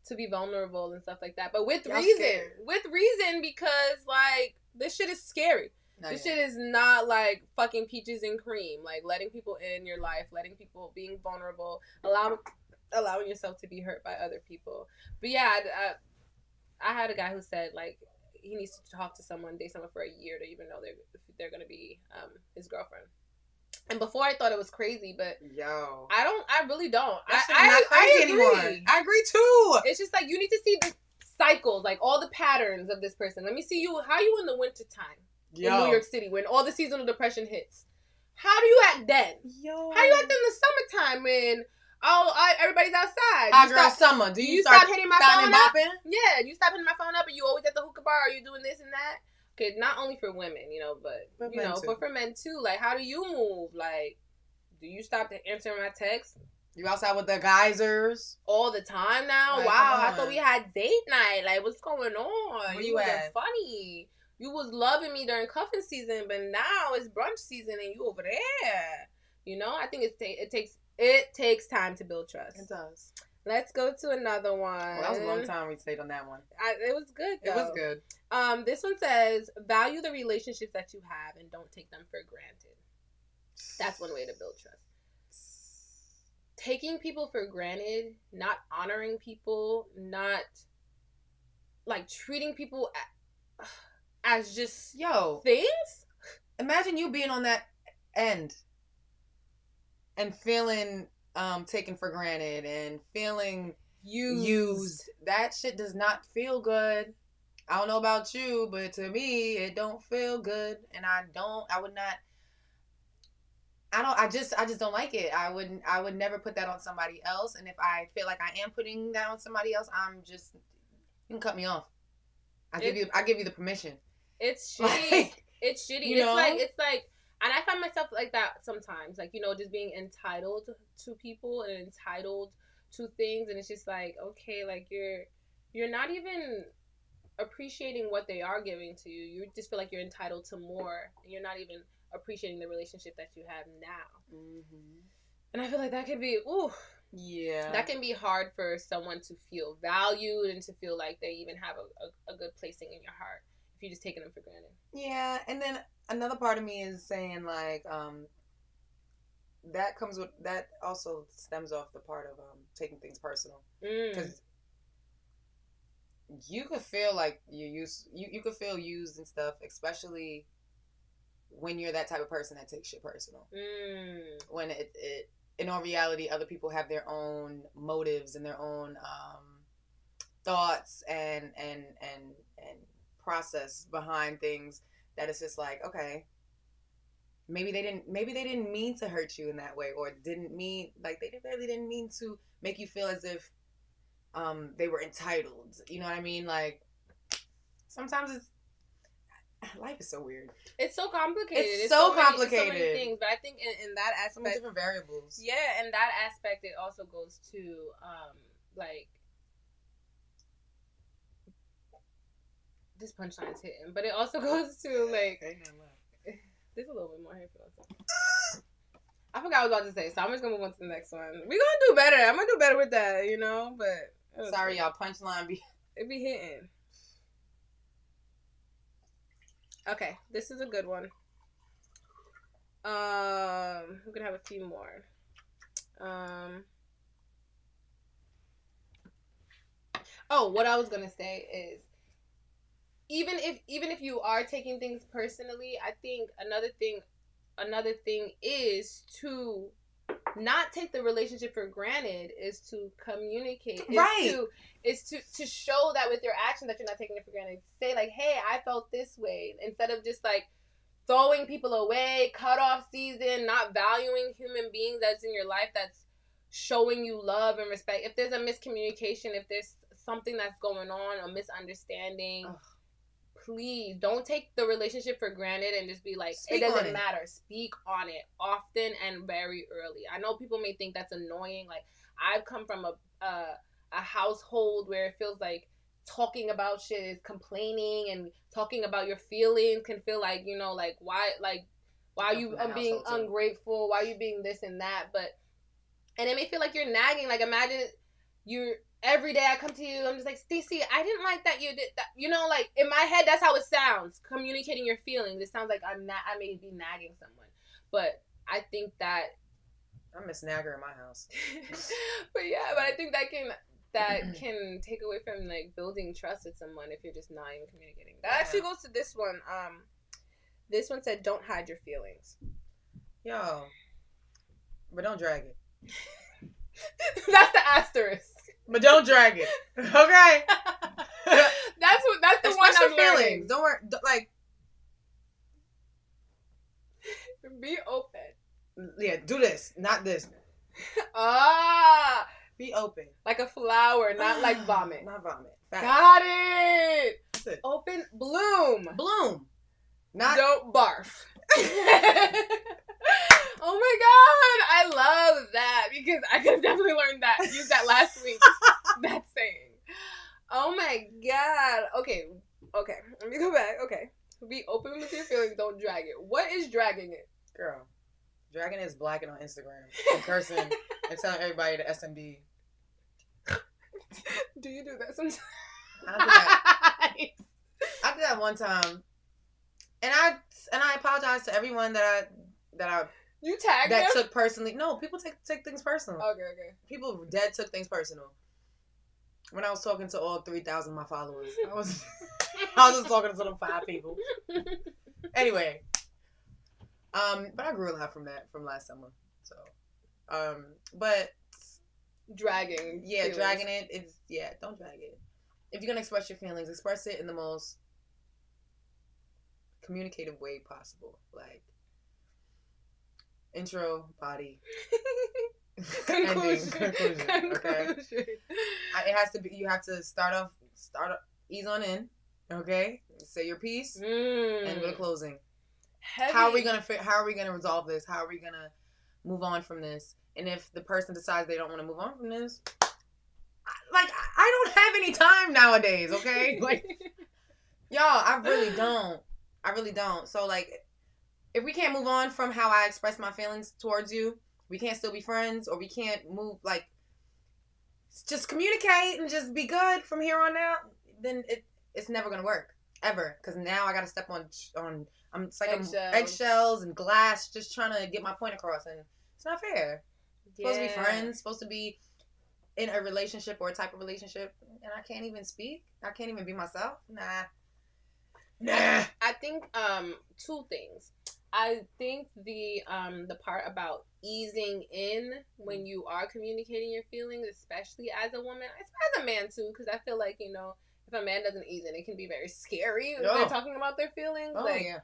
S5: to be vulnerable and stuff like that, but with reason, because like this shit is scary. This shit is not like fucking peaches and cream. Like, letting people in your life, letting people, being vulnerable, allowing yourself to be hurt by other people. But yeah, I had a guy who said like he needs to talk to someone, date someone for a year to even know they're gonna be his girlfriend. And before I thought it was crazy, but I really don't.
S6: I'm not crazy anymore. I agree too.
S5: It's just like you need to see the cycles, like all the patterns of this person. Let me see how you in the winter time. In New York City, when all the seasonal depression hits, how do you act then? How you act in the summertime when everybody's outside?
S6: Hot girl summer. Do you
S5: stop hitting my phone up?
S6: Bopping?
S5: Yeah, you stop hitting my phone up, and you always at the hookah bar. Are you doing this and that? Okay, not only for women, you know, but for men too. Like, how do you move? Like, do you stop answering my texts?
S6: You outside with the geysers
S5: all the time now?
S6: Like,
S5: wow, I thought we had date night. Like, what's going on?
S6: Where you at?
S5: Funny. You was loving me during cuffing season, but now it's brunch season and you over there. You know, I think it takes time to build trust.
S6: It does.
S5: Let's go to another one.
S6: Well, that was a long time we stayed on that one.
S5: It was good, though.
S6: It was good.
S5: This one says, value the relationships that you have and don't take them for granted. That's one way to build trust. Taking people for granted, not honoring people, not like treating people as just things.
S6: Imagine you being on that end and feeling taken for granted and feeling
S5: Used.
S6: That shit does not feel good. I don't know about you, but to me, it don't feel good, and I just don't like it. I would never put that on somebody else, and if I feel like I am putting that on somebody else, you can cut me off. I give you the permission.
S5: It's shitty. It's shitty.
S6: You know?
S5: It's like, and I find myself like that sometimes, like, just being entitled to people and entitled to things, and it's just like, okay, like you're not even appreciating what they are giving to you. You just feel like you're entitled to more, and you're not even appreciating the relationship that you have now. Mm-hmm. And I feel like that can be, that can be hard for someone to feel valued and to feel like they even have a good placing in your heart if you're just taking them for granted.
S6: Yeah, and then another part of me is saying, like, that also stems off the part of taking things personal, because you could feel like you could feel used and stuff, especially when you're that type of person that takes shit personal. When it in all reality, other people have their own motives and their own thoughts and process behind things, that it's just like, okay, maybe they didn't mean to hurt you in that way, or didn't mean, like, they really didn't mean to make you feel as if they were entitled. You know what I mean? Like, sometimes life is so weird.
S5: It's so complicated.
S6: It's so complicated.
S5: So many things, but I think in that aspect,
S6: so many different variables.
S5: Yeah, in that aspect, it also goes to like, this punchline's hitting, but it also goes to like, there's a little bit more here for us. I forgot what I was about to say, so I'm just gonna move on to the next one. We're gonna do better. I'm gonna do better with that, but
S6: sorry, y'all. Punchline
S5: it be hitting. Okay, this is a good one. We're gonna have a few more. What I was gonna say is, even if you are taking things personally, I think another thing is to not take the relationship for granted, is to communicate, is to show that with your actions that you're not taking it for granted. Say like, hey, I felt this way, instead of just like throwing people away, cut off season, not valuing human beings that's in your life, that's showing you love and respect. If there's a miscommunication, if there's something that's going on, a misunderstanding, please don't take the relationship for granted and just be like, it doesn't matter. Speak on it often and very early. I know people may think that's annoying. Like, I've come from a household where it feels like talking about shit is complaining, and talking about your feelings can feel like, why are you being ungrateful? Why are you being this and that? And it may feel like you're nagging. Like, imagine every day I come to you, I'm just like, Staci, I didn't like that you did that. Like, in my head, that's how it sounds. Communicating your feelings. It sounds like I may be nagging someone. But I think that...
S6: I'm Miss Nagger in my house.
S5: but I think that can take away from, like, building trust with someone if you're just not even communicating. That actually goes to this one. This one said, don't hide your feelings.
S6: Yo. But don't drag it.
S5: That's the asterisk.
S6: But don't drag it. Okay.
S5: that's the one I'm
S6: feelings.
S5: Learning.
S6: Don't worry. Like,
S5: be open.
S6: Yeah, do this, not this. Be open.
S5: Like a flower, not like vomit.
S6: Not vomit. Facts.
S5: Got it.
S6: That's it.
S5: Open, bloom.
S6: Not
S5: don't barf. Oh my god, I love that, because I could have definitely learned that. Used that last week. That saying. Oh my god. Okay. Let me go back. Okay. Be open with your feelings. Don't drag it. What is dragging it?
S6: Girl. Dragging it is blacking on Instagram and cursing and telling everybody to SMD.
S5: Do you do that sometimes?
S6: I did that one time. And I apologize to everyone that I
S5: you tagged
S6: that
S5: them?
S6: took personally. No, people take things personal.
S5: Okay.
S6: People dead took things personal. When I was talking to all 3,000 of my followers, I was just talking to them 5 people. Anyway, but I grew a lot from last summer. So, But
S5: Dragging.
S6: yeah,
S5: feelings.
S6: dragging it. Don't drag it. If you're gonna express your feelings, express it in the most communicative way possible. Like intro, body, ending, conclusion. Okay. It has to be. You have to start off, ease on in. Okay. Say your piece and go to closing.
S5: Heavy.
S6: How are we gonna resolve this? How are we gonna move on from this? And if the person decides they don't want to move on from this, I don't have any time nowadays. Okay. Like, y'all, I really don't. So like, if we can't move on from how I express my feelings towards you, we can't still be friends, or we can't move, like, just communicate and just be good from here on out, then it's never gonna work ever. Because now I gotta step on it's like eggshells and glass, just trying to get my point across, and it's not fair. Supposed to be friends, supposed to be in a relationship or a type of relationship, and I can't even speak. I can't even be myself. Nah.
S5: I think two things. I think the part about easing in when you are communicating your feelings, especially as a woman, as a man too, because I feel like, you know, if a man doesn't ease in, it can be very scary when they're talking about their feelings.
S6: Oh,
S5: like,
S6: yeah.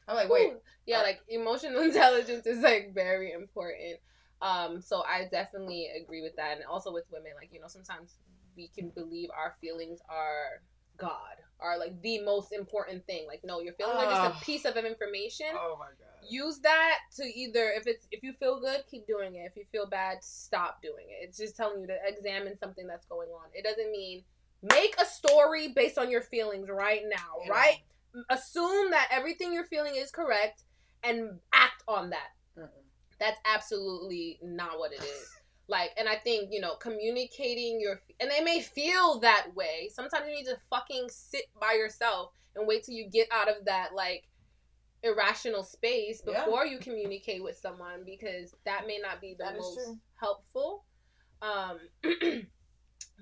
S6: I'm like, wait.
S5: Yeah, like emotional intelligence is like very important. So I definitely agree with that, and also with women, like, you know, sometimes we can believe our feelings are God, are like the most important thing. Like, no, your feelings are just a piece of information.
S6: Oh my God.
S5: Use that to either, if you feel good, keep doing it. If you feel bad, stop doing it. It's just telling you to examine something that's going on. It doesn't mean make a story based on your feelings right now, right? Assume that everything you're feeling is correct and act on that. That's absolutely not what it is. Like, and I think, you know, communicating and it may feel that way. Sometimes you need to fucking sit by yourself and wait till you get out of that, like, irrational space before you communicate with someone, because that may not be the most helpful.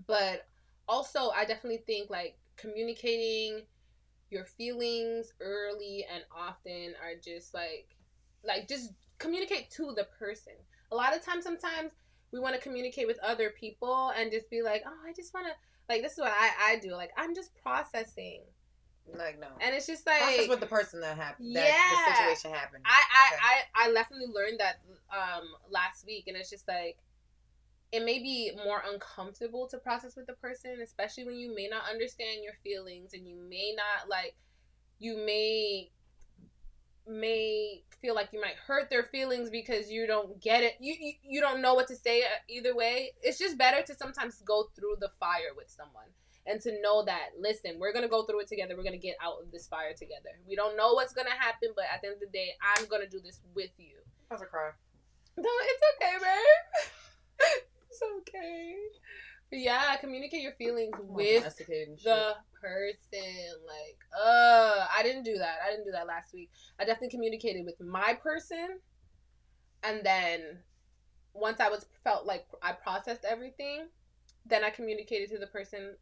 S5: But also, I definitely think, like, communicating your feelings early and often are just like just communicate to the person. A lot of times, sometimes we want to communicate with other people and just be like, oh, I just want to, like, this is what I do. Like, I'm just processing.
S6: Like, no.
S5: And it's just like,
S6: process with the person that happened. The situation happened.
S5: I definitely learned that last week, and it's just like, it may be more uncomfortable to process with the person, especially when you may not understand your feelings, and you may not, like, you may feel like you might hurt their feelings because you don't get it. You don't know what to say either way. It's just better to sometimes go through the fire with someone and to know that, listen, we're going to go through it together. We're going to get out of this fire together. We don't know what's going to happen, but at the end of the day, I'm going to do this with you.
S6: I was a cry.
S5: No, it's okay, babe. It's okay. But yeah, communicate your feelings with the person. Like, I didn't do that. I didn't do that last week. I definitely communicated with my person, and then once felt like I processed everything, then I communicated to the person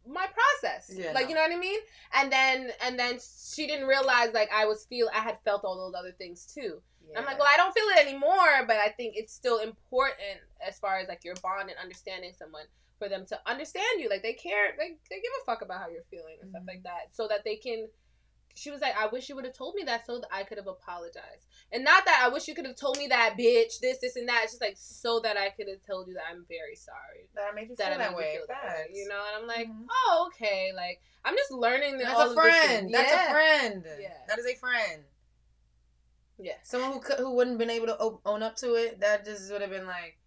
S5: my process. Yeah, like, you know what I mean? And then she didn't realize, like, I had felt all those other things too. Yeah. I'm like, well, I don't feel it anymore, but I think it's still important as far as, like, your bond and understanding someone, for them to understand you. Like, they care, they give a fuck about how you're feeling and stuff like that, so that they can. She was like, I wish you would have told me that so that I could have apologized. And not that I wish you could have told me that, bitch, this and that. It's just like, so that I could have told you that I'm very sorry.
S6: That I made you feel that way.
S5: You know? And I'm like, oh, okay. Like, I'm just learning that.
S6: That's a friend. That's a friend. Yeah. That is a friend.
S5: Yeah.
S6: Someone who wouldn't have been able to own up to it, that just would have been like,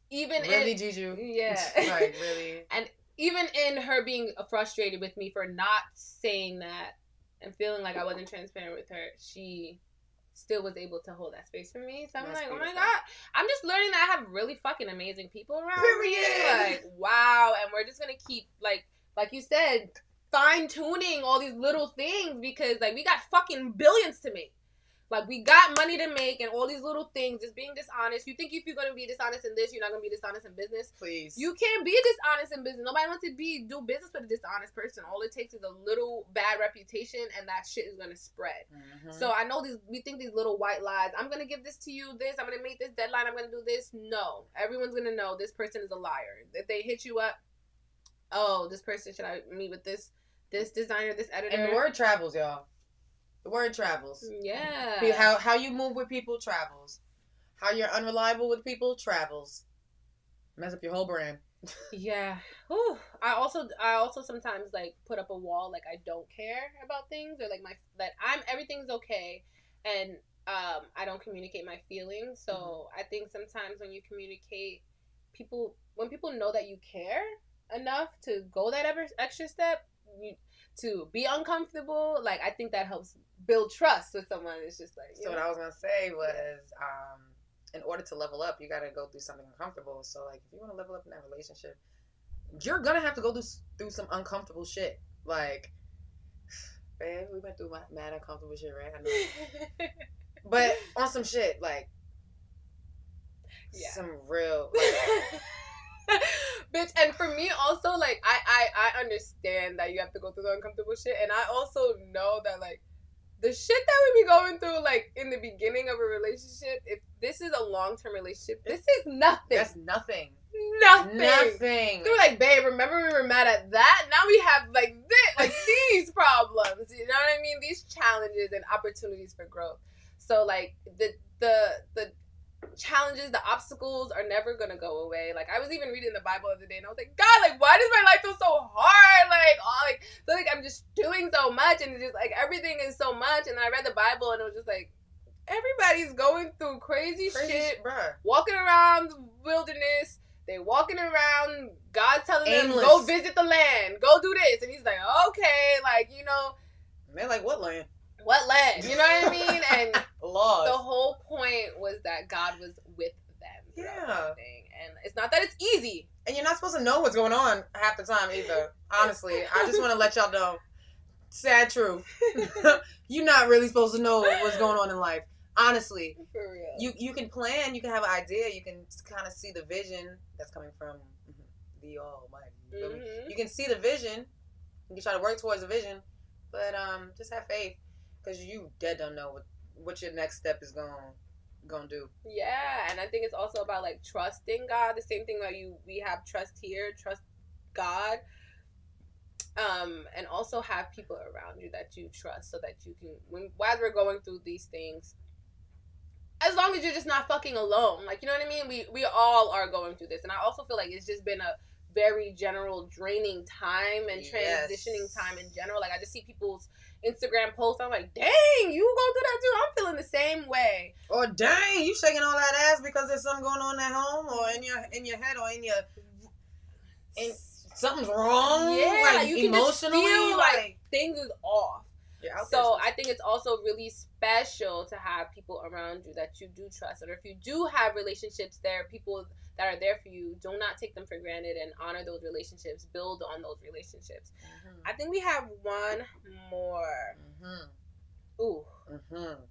S5: even
S6: really, Juju?
S5: Yeah.
S6: Like, really?
S5: And even in her being frustrated with me for not saying that and feeling like I wasn't transparent with her, she still was able to hold that space for me. So I'm like, beautiful. Oh my God. I'm just learning that I have really fucking amazing people around me. Like, wow. And we're just going to keep, like you said, fine-tuning all these little things, because, like, we got fucking billions to make. Like, we got money to make and all these little things, just being dishonest. You think if you're going to be dishonest in this, you're not going to be dishonest in business?
S6: Please.
S5: You can't be dishonest in business. Nobody wants to do business with a dishonest person. All it takes is a little bad reputation, and that shit is going to spread. Mm-hmm. So I know we think these little white lies. I'm going to give this to you, I'm going to make this deadline, I'm going to do this. No. Everyone's going to know this person is a liar. If they hit you up, oh, this person, should I meet with this designer, this editor?
S6: And the word travels, y'all. The word travels.
S5: Yeah.
S6: How you move with people travels. How you're unreliable with people travels. Mess up your whole brand.
S5: Yeah. Whew. I also sometimes like put up a wall, like I don't care about things, or like everything's okay, and I don't communicate my feelings. So I think sometimes when you communicate, when people know that you care enough to go that extra step, to be uncomfortable, like I think that helps build trust with someone. It's just like,
S6: so what I was gonna say was, in order to level up, you gotta go through something uncomfortable. So like, if you want to level up in that relationship, you're gonna have to go through some uncomfortable shit. Like, man, we went through mad uncomfortable shit, right? I know. But on some shit, like, some real, like,
S5: bitch. And for me also, like, I understand that you have to go through the uncomfortable shit, and I also know that, like, the shit that we be going through, like, in the beginning of a relationship, if this is a long-term relationship, this is nothing.
S6: That's nothing.
S5: Nothing. They were like, babe, remember we were mad at that? Now we have, like, these problems. You know what I mean? These challenges and opportunities for growth. So, like, the challenges, the obstacles are never gonna go away. Like, I was even reading the Bible the other day, and I was like, God, like, why does my life feel so hard? Like, I'm just doing so much, and it's just like everything is so much. And then I read the Bible, and it was just like, everybody's going through crazy shit,
S6: bruh.
S5: Walking around the wilderness. They walking around, God telling
S6: Aimless.
S5: them, go visit the land, go do this, and he's like, okay, like, you know,
S6: man, like, what land?
S5: What land? You know what I mean? And
S6: Lost.
S5: The whole point was that God was with them.
S6: Yeah.
S5: And it's not that it's easy.
S6: And you're not supposed to know what's going on half the time either. Honestly, I just want to let y'all know. Sad truth. You're not really supposed to know what's going on in life. Honestly.
S5: For real.
S6: You can plan. You can have an idea. You can kind of see the vision that's coming from the Almighty. Mm-hmm. You can see the vision. You can try to work towards the vision. But just have faith. Because you dead don't know what your next step is gonna do. Yeah,
S5: and I think it's also about, like, trusting God. The same thing that we have trust here, trust God. And also have people around you that you trust, so that you can, while we're going through these things, as long as you're just not fucking alone. Like, you know what I mean? We all are going through this. And I also feel like it's just been a very general draining time and transitioning time in general. Like, I just see people's Instagram posts. I'm like, dang, you go through that too? I'm feeling the same way.
S6: Or dang, you shaking all that ass because there's something going on at home, or in your head, or in something's wrong.
S5: Yeah,
S6: like,
S5: you can
S6: emotionally,
S5: just feel like things is off.
S6: Yeah,
S5: so I think it's also really special to have people around you that you do trust. Or if you do have relationships, there are people that are there for you. Do not take them for granted, and honor those relationships. Build on those relationships. Mm-hmm. I think we have one more. Mm-hmm. Ooh.
S6: Mm-hmm.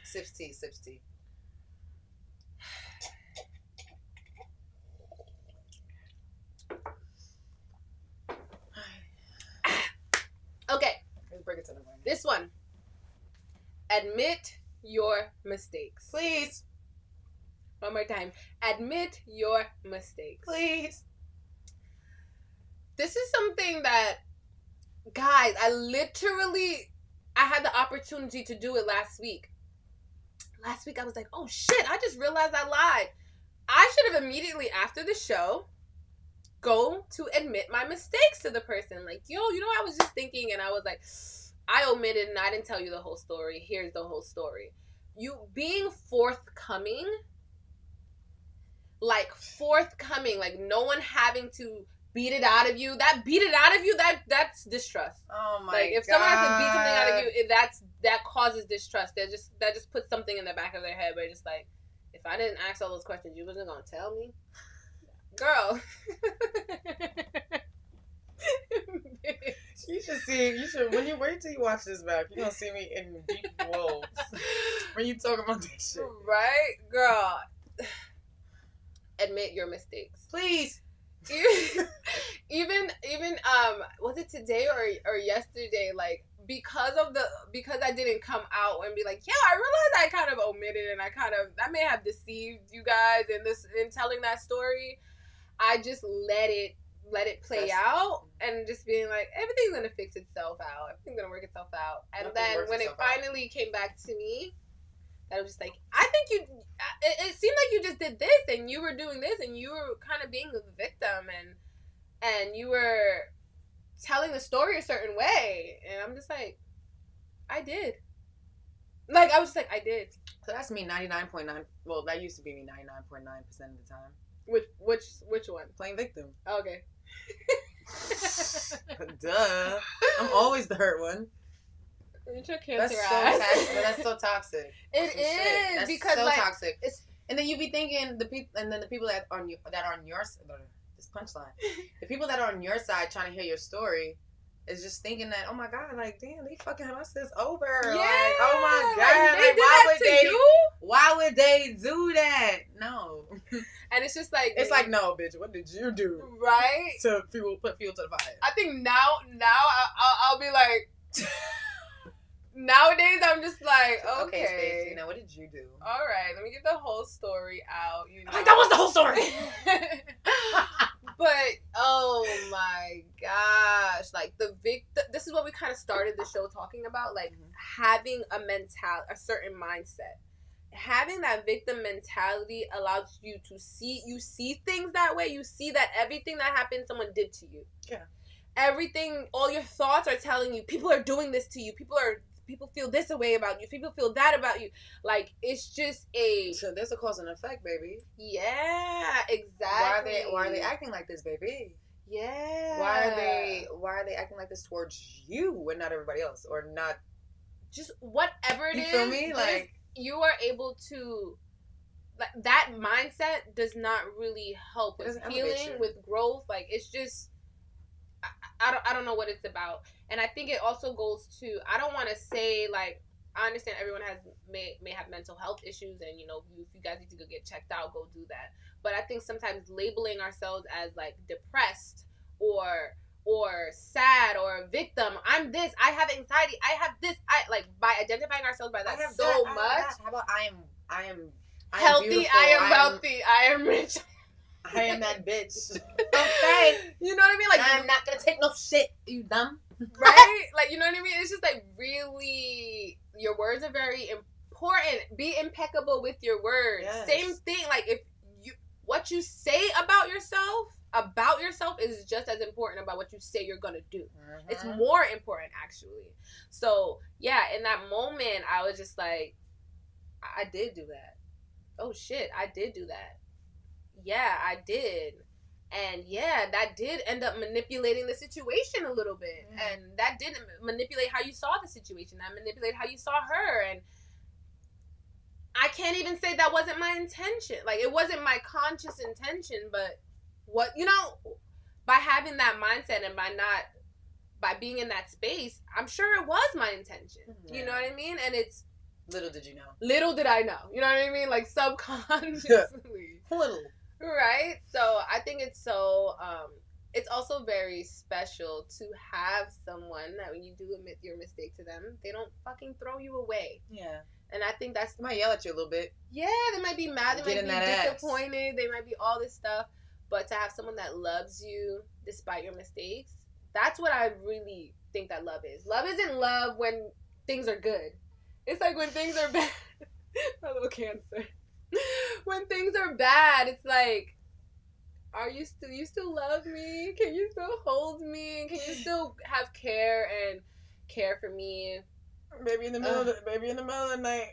S6: Sips tea.
S5: Okay.
S6: Let's break it to the point.
S5: This one. Admit your mistakes.
S6: Please.
S5: One more time. Admit your mistakes.
S6: Please.
S5: This is something that, guys, I had the opportunity to do it last week. Last week I was like, oh shit, I just realized I lied. I should have immediately after the show go to admit my mistakes to the person. Like, yo, you know, I was just thinking, and I was like, I omitted and I didn't tell you the whole story. Here's the whole story. You being forthcoming, like no one having to beat it out of you. That's distrust.
S6: Oh my god.
S5: Like, if someone has to beat something out of you, that causes distrust. That just puts something in the back of their head where just like, if I didn't ask all those questions, you wasn't gonna tell me? Girl.
S6: You just see, you should, when you wait till you watch this back, you're gonna see me in deep woes when you talk about this shit.
S5: Right? Girl. Admit your mistakes.
S6: Please.
S5: even was it today or yesterday, like because I didn't come out and be like, yeah, I realized I kind of omitted and I may have deceived you guys in telling that story. I just let it play out and just being like, everything's gonna fix itself out, everything's gonna work itself out. And then when it finally came back to me, I was just like, I think it seemed like you just did this and you were doing this and you were kind of being the victim and you were telling the story a certain way. And I'm just like, I did. Like, I was just like, I did.
S6: So that's me 99.9. Well, that used to be me 99.9% of the time.
S5: Which one?
S6: Playing victim.
S5: Oh, okay.
S6: Duh. I'm always the hurt one.
S5: That's so
S6: toxic. That's so toxic.
S5: It is
S6: that's
S5: because
S6: so
S5: like,
S6: toxic. And then you be thinking the people that are on your this punchline, the people that are on your side trying to hear your story, is just thinking that, oh my god, like damn, they fucking us this over.
S5: Yeah,
S6: like, oh my god,
S5: like,
S6: why would they do that? No.
S5: And it's just like,
S6: it's like, no, bitch, what did you do?
S5: Right?
S6: To put fuel to the fire.
S5: I think now I'll be like. Nowadays, I'm just like, okay,
S6: Staci, now what did you do?
S5: All right, let me get the whole story out. You know,
S6: like that was the whole story.
S5: But oh my gosh, like the victim. This is what we kind of started the show talking about, like having a certain mindset. Having that victim mentality allows you to see things that way. You see that everything that happened, someone did to you.
S6: Yeah.
S5: Everything, all your thoughts are telling you, people are doing this to you. People feel this way about you. People feel that about you. Like, it's just so
S6: there's a cause and effect, baby.
S5: Yeah, exactly.
S6: Why are they acting like this, baby?
S5: Yeah.
S6: Why are they acting like this towards you and not everybody else, or not?
S5: Just whatever it is.
S6: You feel me? Like, you
S5: are able to. Like, that mindset does not really help with healing, with growth. Like, it's just. I don't know what it's about. And I think it also goes to, I don't want to say, like, I understand everyone may have mental health issues, and, you know, if you guys need to go get checked out, go do that. But I think sometimes labeling ourselves as, like, depressed or sad or a victim, I'm this, I have anxiety, I have this, like, by identifying ourselves by that so much.
S6: How about I am
S5: healthy, I am wealthy, I am rich.
S6: I am that bitch. Okay.
S5: You know what I mean? Like,
S6: I'm not gonna take no shit, you dumb.
S5: Right? Like, you know what I mean? It's just like, really, your words are very important. Be impeccable with your words. Yes. Same thing. Like, what you say about yourself is just as important about what you say you're gonna do. Mm-hmm. It's more important, actually. So, yeah, in that moment, I was just like, I did do that. Oh, shit, I did do that. Yeah, I did. And yeah, that did end up manipulating the situation a little bit. Mm. And that did manipulate how you saw the situation. That manipulated how you saw her. And I can't even say that wasn't my intention. Like, it wasn't my conscious intention, but by having that mindset and by being in that space, I'm sure it was my intention. Yeah. You know what I mean? And it's...
S6: Little did you know.
S5: Little did I know. You know what I mean? Like, subconsciously.
S6: Little.
S5: Right? So I think it's so it's also very special to have someone that when you do admit your mistake to them, they don't fucking throw you away.
S6: Yeah.
S5: And I think that's...
S6: They might yell at you a little bit.
S5: Yeah, they might be mad, they might be disappointed, they might be all this stuff. But to have someone that loves you despite your mistakes, that's what I really think that love is. Love isn't love when things are good. It's like when things are bad. A little Cancer. When things are bad, it's like, you still love me? Can you still hold me? Can you still have care and care for me?
S6: Maybe in the middle of the night,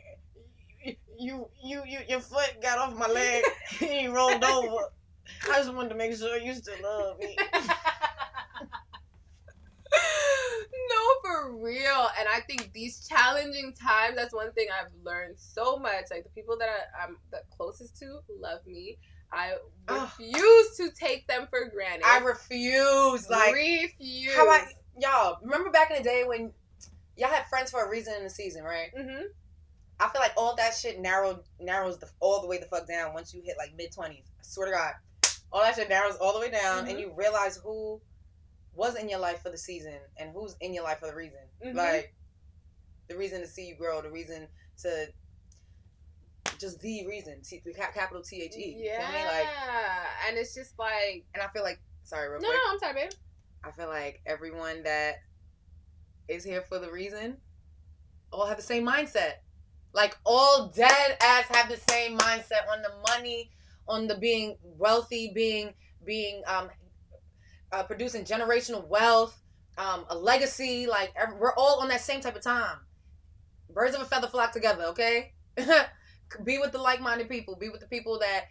S6: your foot got off my leg and you rolled over. I just wanted to make sure you still love me.
S5: No, for real. And I think these challenging times, that's one thing I've learned so much. Like, the people that I'm the closest to love me. I refuse to take them for granted.
S6: I refuse. Like,
S5: refuse.
S6: y'all remember back in the day when y'all had friends for a reason in the season, right?
S5: Mm-hmm.
S6: I feel like all that shit narrows all the way the fuck down once you hit like mid-20s. I swear to God, all that shit narrows all the way down, and you realize who was in your life for the season and who's in your life for the reason. Like the reason to see you grow, the reason to just the reason, capital THE.
S5: Yeah,
S6: You know what I mean? Like,
S5: and it's just like,
S6: and I feel like, sorry, real
S5: no,
S6: quick.
S5: I'm sorry, babe.
S6: I feel like everyone that is here for the reason all have the same mindset. Like, all dead ass have the same mindset on the money, on the being wealthy, being producing generational wealth, a legacy. Like, we're all on that same type of time. Birds of a feather flock together, okay? Be with the like-minded people. Be with the people that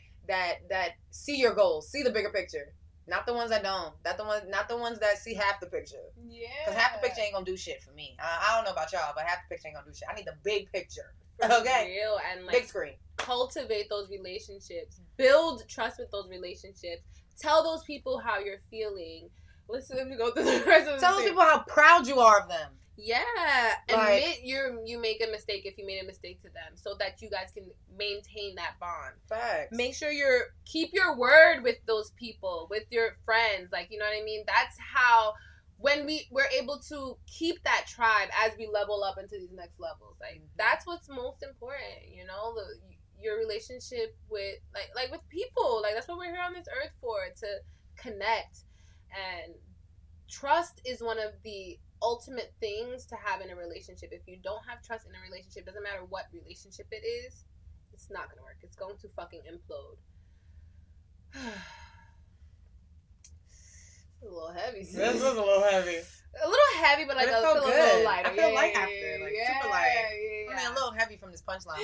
S6: see your goals, see the bigger picture. Not the ones that don't. Not the ones that see half the picture.
S5: Yeah.
S6: Because half the picture ain't gonna do shit for me. I don't know about y'all, but half the picture ain't gonna do shit. I need the big picture.
S5: For
S6: okay.
S5: Real, and like
S6: big screen.
S5: Cultivate those relationships. Build trust with those relationships. Tell those people how you're feeling. Listen to go through the rest of the
S6: Tell those people how proud you are of them.
S5: Yeah,
S6: like,
S5: admit you make a mistake if you made a mistake to them, so that you guys can maintain that bond.
S6: Facts.
S5: Make sure keep your word with those people, with your friends. Like, you know what I mean? That's how, when we're able to keep that tribe as we level up into these next levels. Like, that's what's most important. You know, your relationship with like with people. Like, that's what we're here on this earth for, to connect. And trust is one of the ultimate things to have in a relationship. If you don't have trust in a relationship, doesn't matter what relationship it is, it's not gonna work. It's going to fucking implode. It's a little heavy.
S6: This was a little heavy.
S5: A little heavy, but like
S6: it
S5: a
S6: felt
S5: little
S6: good.
S5: lighter.
S6: I feel light after, like super light.
S5: Yeah.
S6: I mean, a little heavy from this punchline,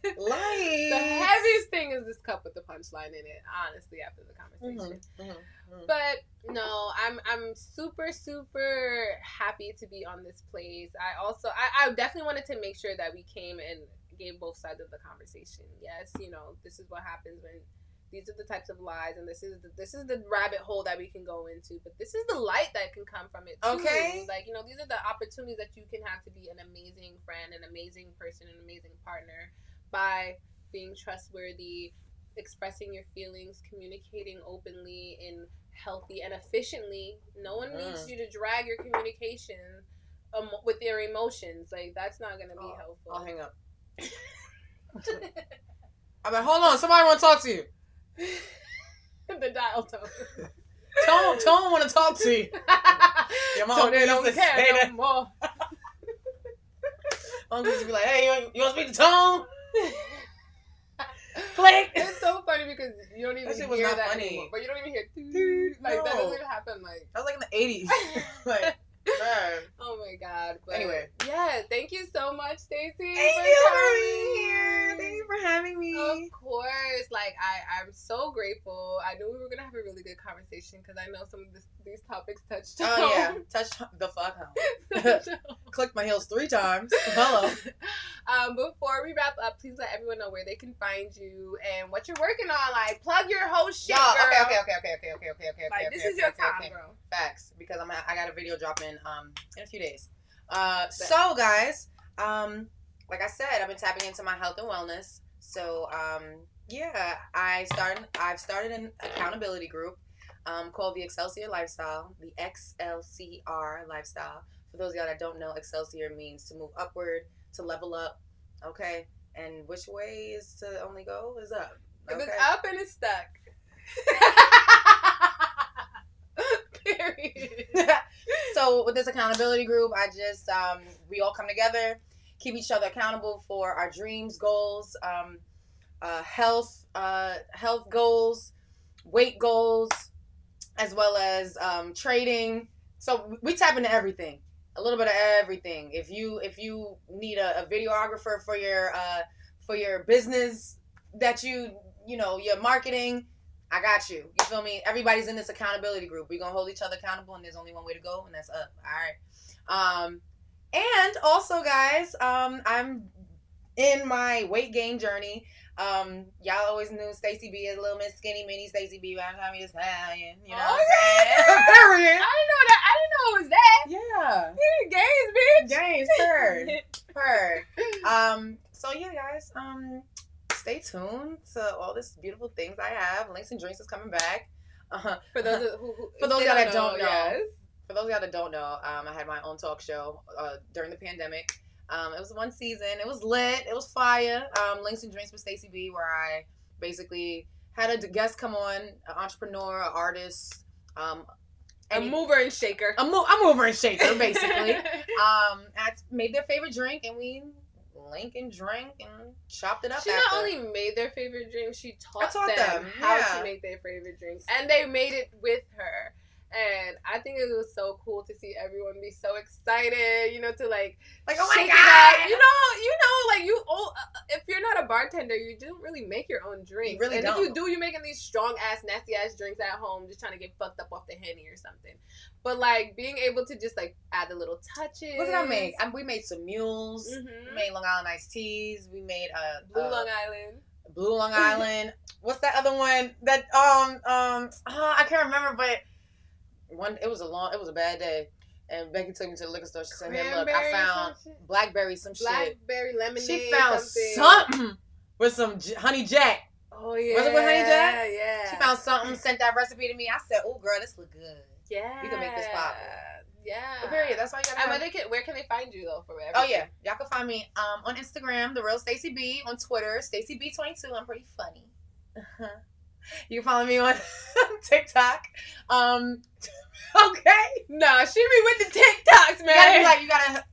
S6: but light.
S5: The heaviest thing is this cup with the punchline in it. Honestly, after the conversation. But no, I'm super happy to be on this place. I definitely wanted to make sure that we came and gave both sides of the conversation. Yes, you know, this is what happens when these are the types of lies, and this is the rabbit hole that we can go into. But this is the light that can come from it too.
S6: Okay.
S5: Like, you know, these are the opportunities that you can have to be an amazing friend, an amazing person, an amazing partner, by being trustworthy, expressing your feelings, communicating openly and healthy and efficiently. No one needs you to drag your communication with your emotions. Like, that's not gonna be helpful.
S6: I'll hang up. I'm like, hold on, somebody want to talk to you.
S5: The dial tone.
S6: Tone want to talk to you. Your mom
S5: So they don't
S6: used to
S5: care
S6: say
S5: no
S6: that.
S5: more.
S6: Mom used to be like, hey, you want to speak to Tone? Click.
S5: It's so funny because you don't even
S6: That shit was
S5: hear
S6: not
S5: that
S6: funny.
S5: anymore. But you don't even hear like
S6: no.
S5: that doesn't even happen. Like,
S6: That was like in the 80s. like, man.
S5: oh my god. But
S6: Anyway.
S5: yeah, thank you so much, Staci.
S6: Thank you for being here. Thank you for having me.
S5: Of course. Like, I'm so grateful. I knew we were gonna have a really good conversation because I know some of these topics touched home.
S6: Oh yeah, touch the fuck home. Clicked my heels 3 times. Hello.
S5: Before we wrap up, please let everyone know where they can find you and what you're working on. Like, plug your whole shit,
S6: Y'all,
S5: girl.
S6: okay.
S5: Like, this is your time, bro.
S6: Facts, because I got a video dropping in a few days. So guys, like I said, I've been tapping into my health and wellness. So yeah, I've started an accountability group called the Excelsior Lifestyle, the XLCR Lifestyle. For those of y'all that don't know, Excelsior means to move upward, to level up, okay? And which way is to only go is up.
S5: If
S6: Okay?
S5: it's up and it's stuck. Period.
S6: So with this accountability group, I just we all come together, keep each other accountable for our dreams, goals, health goals, weight goals, as well as trading. So we tap into everything, a little bit of everything. If you need a videographer for your business that you know your marketing, I got you. You feel me? Everybody's in this accountability group. We're going to hold each other accountable, and there's only one way to go, and that's up. All right. And also, guys, I'm in my weight gain journey. Y'all always knew Staci B as little Miss Skinny Mini Staci B. By the time you Italian, you know what I'm saying? Period.
S5: I didn't know it was that.
S6: Yeah, Instagram to all this beautiful things I have. Links and Drinks is coming back.
S5: For those
S6: For those of y'all that don't know,
S5: yes.
S6: for those of y'all that don't know, I had my own talk show during the pandemic. It was one season. It was lit. It was fire. Links and Drinks with Staci B, where I basically had a guest come on, an entrepreneur, an artist,
S5: A mover and shaker.
S6: a mover and shaker, basically. I made their favorite drink, and we link and drank and chopped it up.
S5: She
S6: after.
S5: not only made their favorite drink, she taught
S6: taught
S5: them
S6: them,
S5: how
S6: yeah.
S5: to make their favorite drinks, and they made it with her. And I think it was so cool to see everyone be so excited, to like
S6: oh my
S5: shake it
S6: God!
S5: up. If you're not a bartender, you don't really make your own drinks.
S6: You really
S5: and
S6: don't.
S5: if you do, you're making these strong ass, nasty ass drinks at home, just trying to get fucked up off the Henny or something. But like being able to just like add the little touches.
S6: What did I make? We made some mules.
S5: Mm-hmm.
S6: We made Long Island iced teas. We made
S5: Blue Long Island.
S6: Blue Long Island. What's that other one? That I can't remember, but it was a bad day. And Becky took me to the liquor store. She said, "Hey, look, I found blackberry, some shit.
S5: Blackberry lemonade.
S6: She found
S5: something
S6: something with some honey jack.
S5: Oh yeah.
S6: Was it with honey jack?
S5: Yeah.
S6: She found something, sent that recipe to me. I said, "Oh, girl, this look good.
S5: Yeah.
S6: We can make this pop."
S5: Yeah.
S6: But period. That's why you gotta.
S5: And where can they find you though for everything?
S6: Oh yeah, y'all can find me on Instagram, the real Staci B, on Twitter, Staci B22. I'm pretty funny. You can follow me on TikTok. Okay.
S5: No, she be with the TikToks, man.
S6: You gotta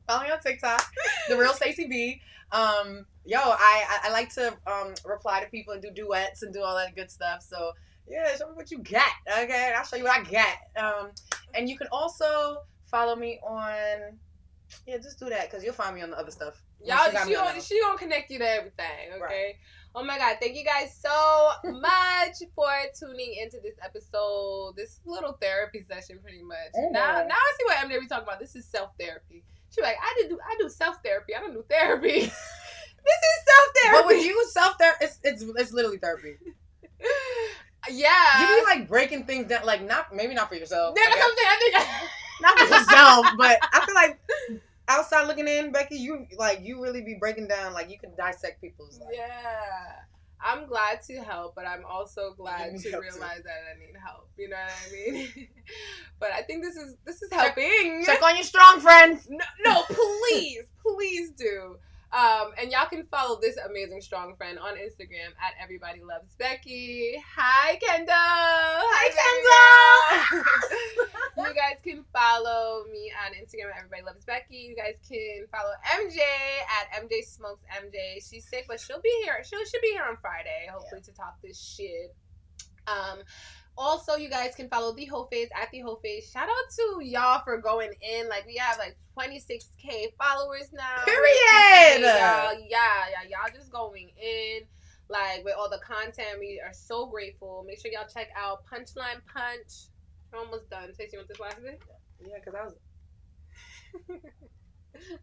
S6: follow me on TikTok, the real Staci B. I like to reply to people and do duets and do all that good stuff. So yeah, show me what you got. Okay, I'll show you what I got. And you can also follow me on. Yeah, just do that because you'll find me on the other stuff.
S5: She gonna connect you to everything. Okay.
S6: Right.
S5: Oh my God! Thank you guys so much for tuning into this episode. This little therapy session, pretty much. Now I see what MJ be talking about. This is self therapy. She like, I do self therapy. I don't do therapy. This is self therapy.
S6: But with you, self therapy, it's literally therapy.
S5: Yeah.
S6: You be like breaking things down, like maybe not for yourself.
S5: I think
S6: Not for yourself, but I feel like outside looking in, Becky, you really be breaking down, like you can dissect people's life.
S5: Yeah. I'm glad to help, but I'm also glad to realize
S6: too.
S5: that I need help. You know what I mean? But I think this is helping.
S6: Check on your strong friends.
S5: No, please do. And y'all can follow this amazing strong friend on Instagram at Everybody Loves Becky. Hi, Kendall.
S6: Hi,
S5: Kendall. You guys can follow me on Instagram at Everybody Loves Becky. You guys can follow MJ at MJ Smokes MJ. She's sick, but she'll be here. She should be here on Friday, hopefully, to talk this shit. Also, you guys can follow The Whole Phase at The Whole Phase. Shout out to y'all for going in. Like, we have like 26K followers now.
S6: Period.
S5: Y'all. Yeah, y'all just going in. Like, with all the content, we are so grateful. Make sure y'all check out Punchline Punch. We're almost done. Stacey, you want this last bit?
S6: Yeah, because I was.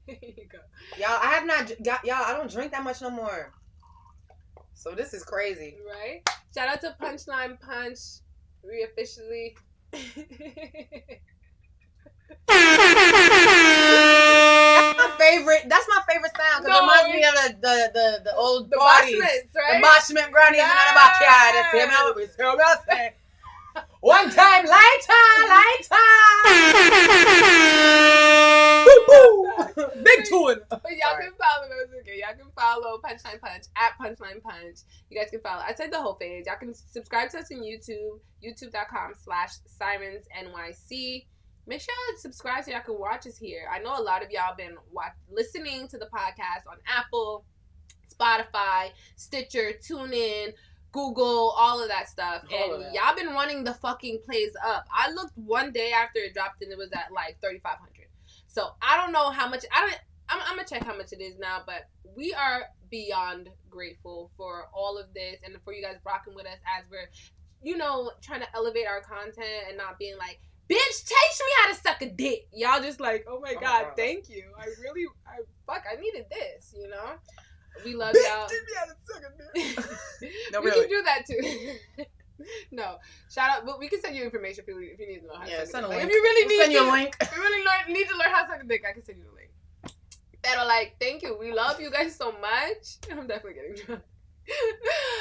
S5: Here you go.
S6: Y'all, I have not got y'all. I don't drink that much no more. So this is crazy.
S5: Right? Shout out to Punchline Punch. We officially.
S6: That's my favorite sound because it reminds me of the old parties.
S5: Boshments, right?
S6: The Boshment grannies in the backyard. That's him. It's him. One time, lighter. Big tune.
S5: But y'all can follow us. Okay, y'all can follow Punchline Punch at Punchline Punch. You guys can follow. I said The Whole Phase. Y'all can subscribe to us on YouTube. YouTube.com/SirensNYC. Make sure y'all subscribe so y'all can watch us here. I know a lot of y'all been listening to the podcast on Apple, Spotify, Stitcher, TuneIn, Google, all of that stuff. And y'all been running the fucking plays up. I looked one day after it dropped and it was at like 3,500. So I don't know how much. I'm gonna check how much it is now, but we are beyond grateful for all of this and for you guys rocking with us as we're, trying to elevate our content and not being like, bitch, teach me how to suck a dick. Y'all just like, oh my God, thank you. I needed this, We love y'all.
S6: Teach me how to suck a dick. No,
S5: we
S6: really.
S5: can do that too. No, shout out. But we can send you information if you need to know how to suck a dick.
S6: Send a link.
S5: If you really need
S6: send you a link.
S5: If you really need to learn how to suck a dick, I can send you the link. that are like, thank you. We love you guys so much. I'm definitely getting drunk.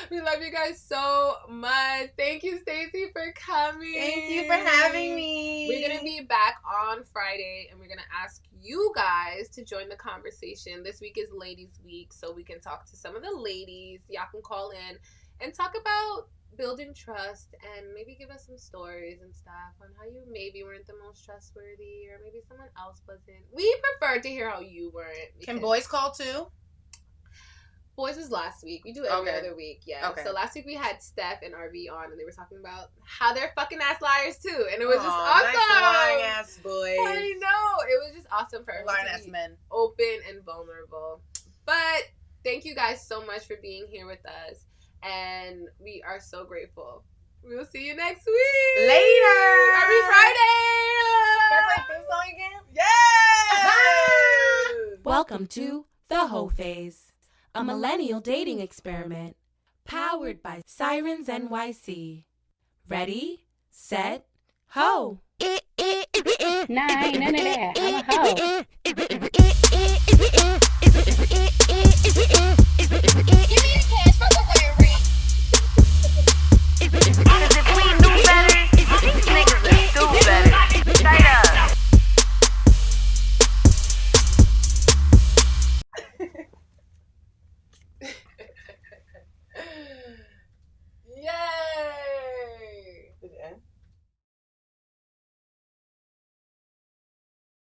S5: We love you guys so much. Thank you, Staci, for coming.
S6: Thank you for having me.
S5: We're going to be back on Friday, and we're going to ask you guys to join the conversation. This week is Ladies Week, so we can talk to some of the ladies. Y'all can call in and talk about building trust and maybe give us some stories and stuff on how you maybe weren't the most trustworthy or maybe someone else wasn't. We prefer to hear how you weren't.
S6: Can boys call too?
S5: Boys was last week. We do it every other week, yeah.
S6: Okay.
S5: So last week we had Steph and RV on, and they were talking about how they're fucking ass liars too, and it was just awesome.
S6: Nice lying ass boys.
S5: I know, it was just awesome for everyone
S6: Lying
S5: to
S6: ass
S5: be
S6: men.
S5: open and vulnerable. But thank you guys so much for being here with us, and we are so grateful. We'll see you next week.
S6: Later.
S5: Every Friday.
S6: Can I play theme song again?
S5: Yes.
S1: Welcome to The Hoe Phase, a millennial dating experiment powered by Sirens NYC. Ready, set, ho!
S2: Nah, ain't none of that. I'm a hoe.
S3: Give me the cash for the wedding ring.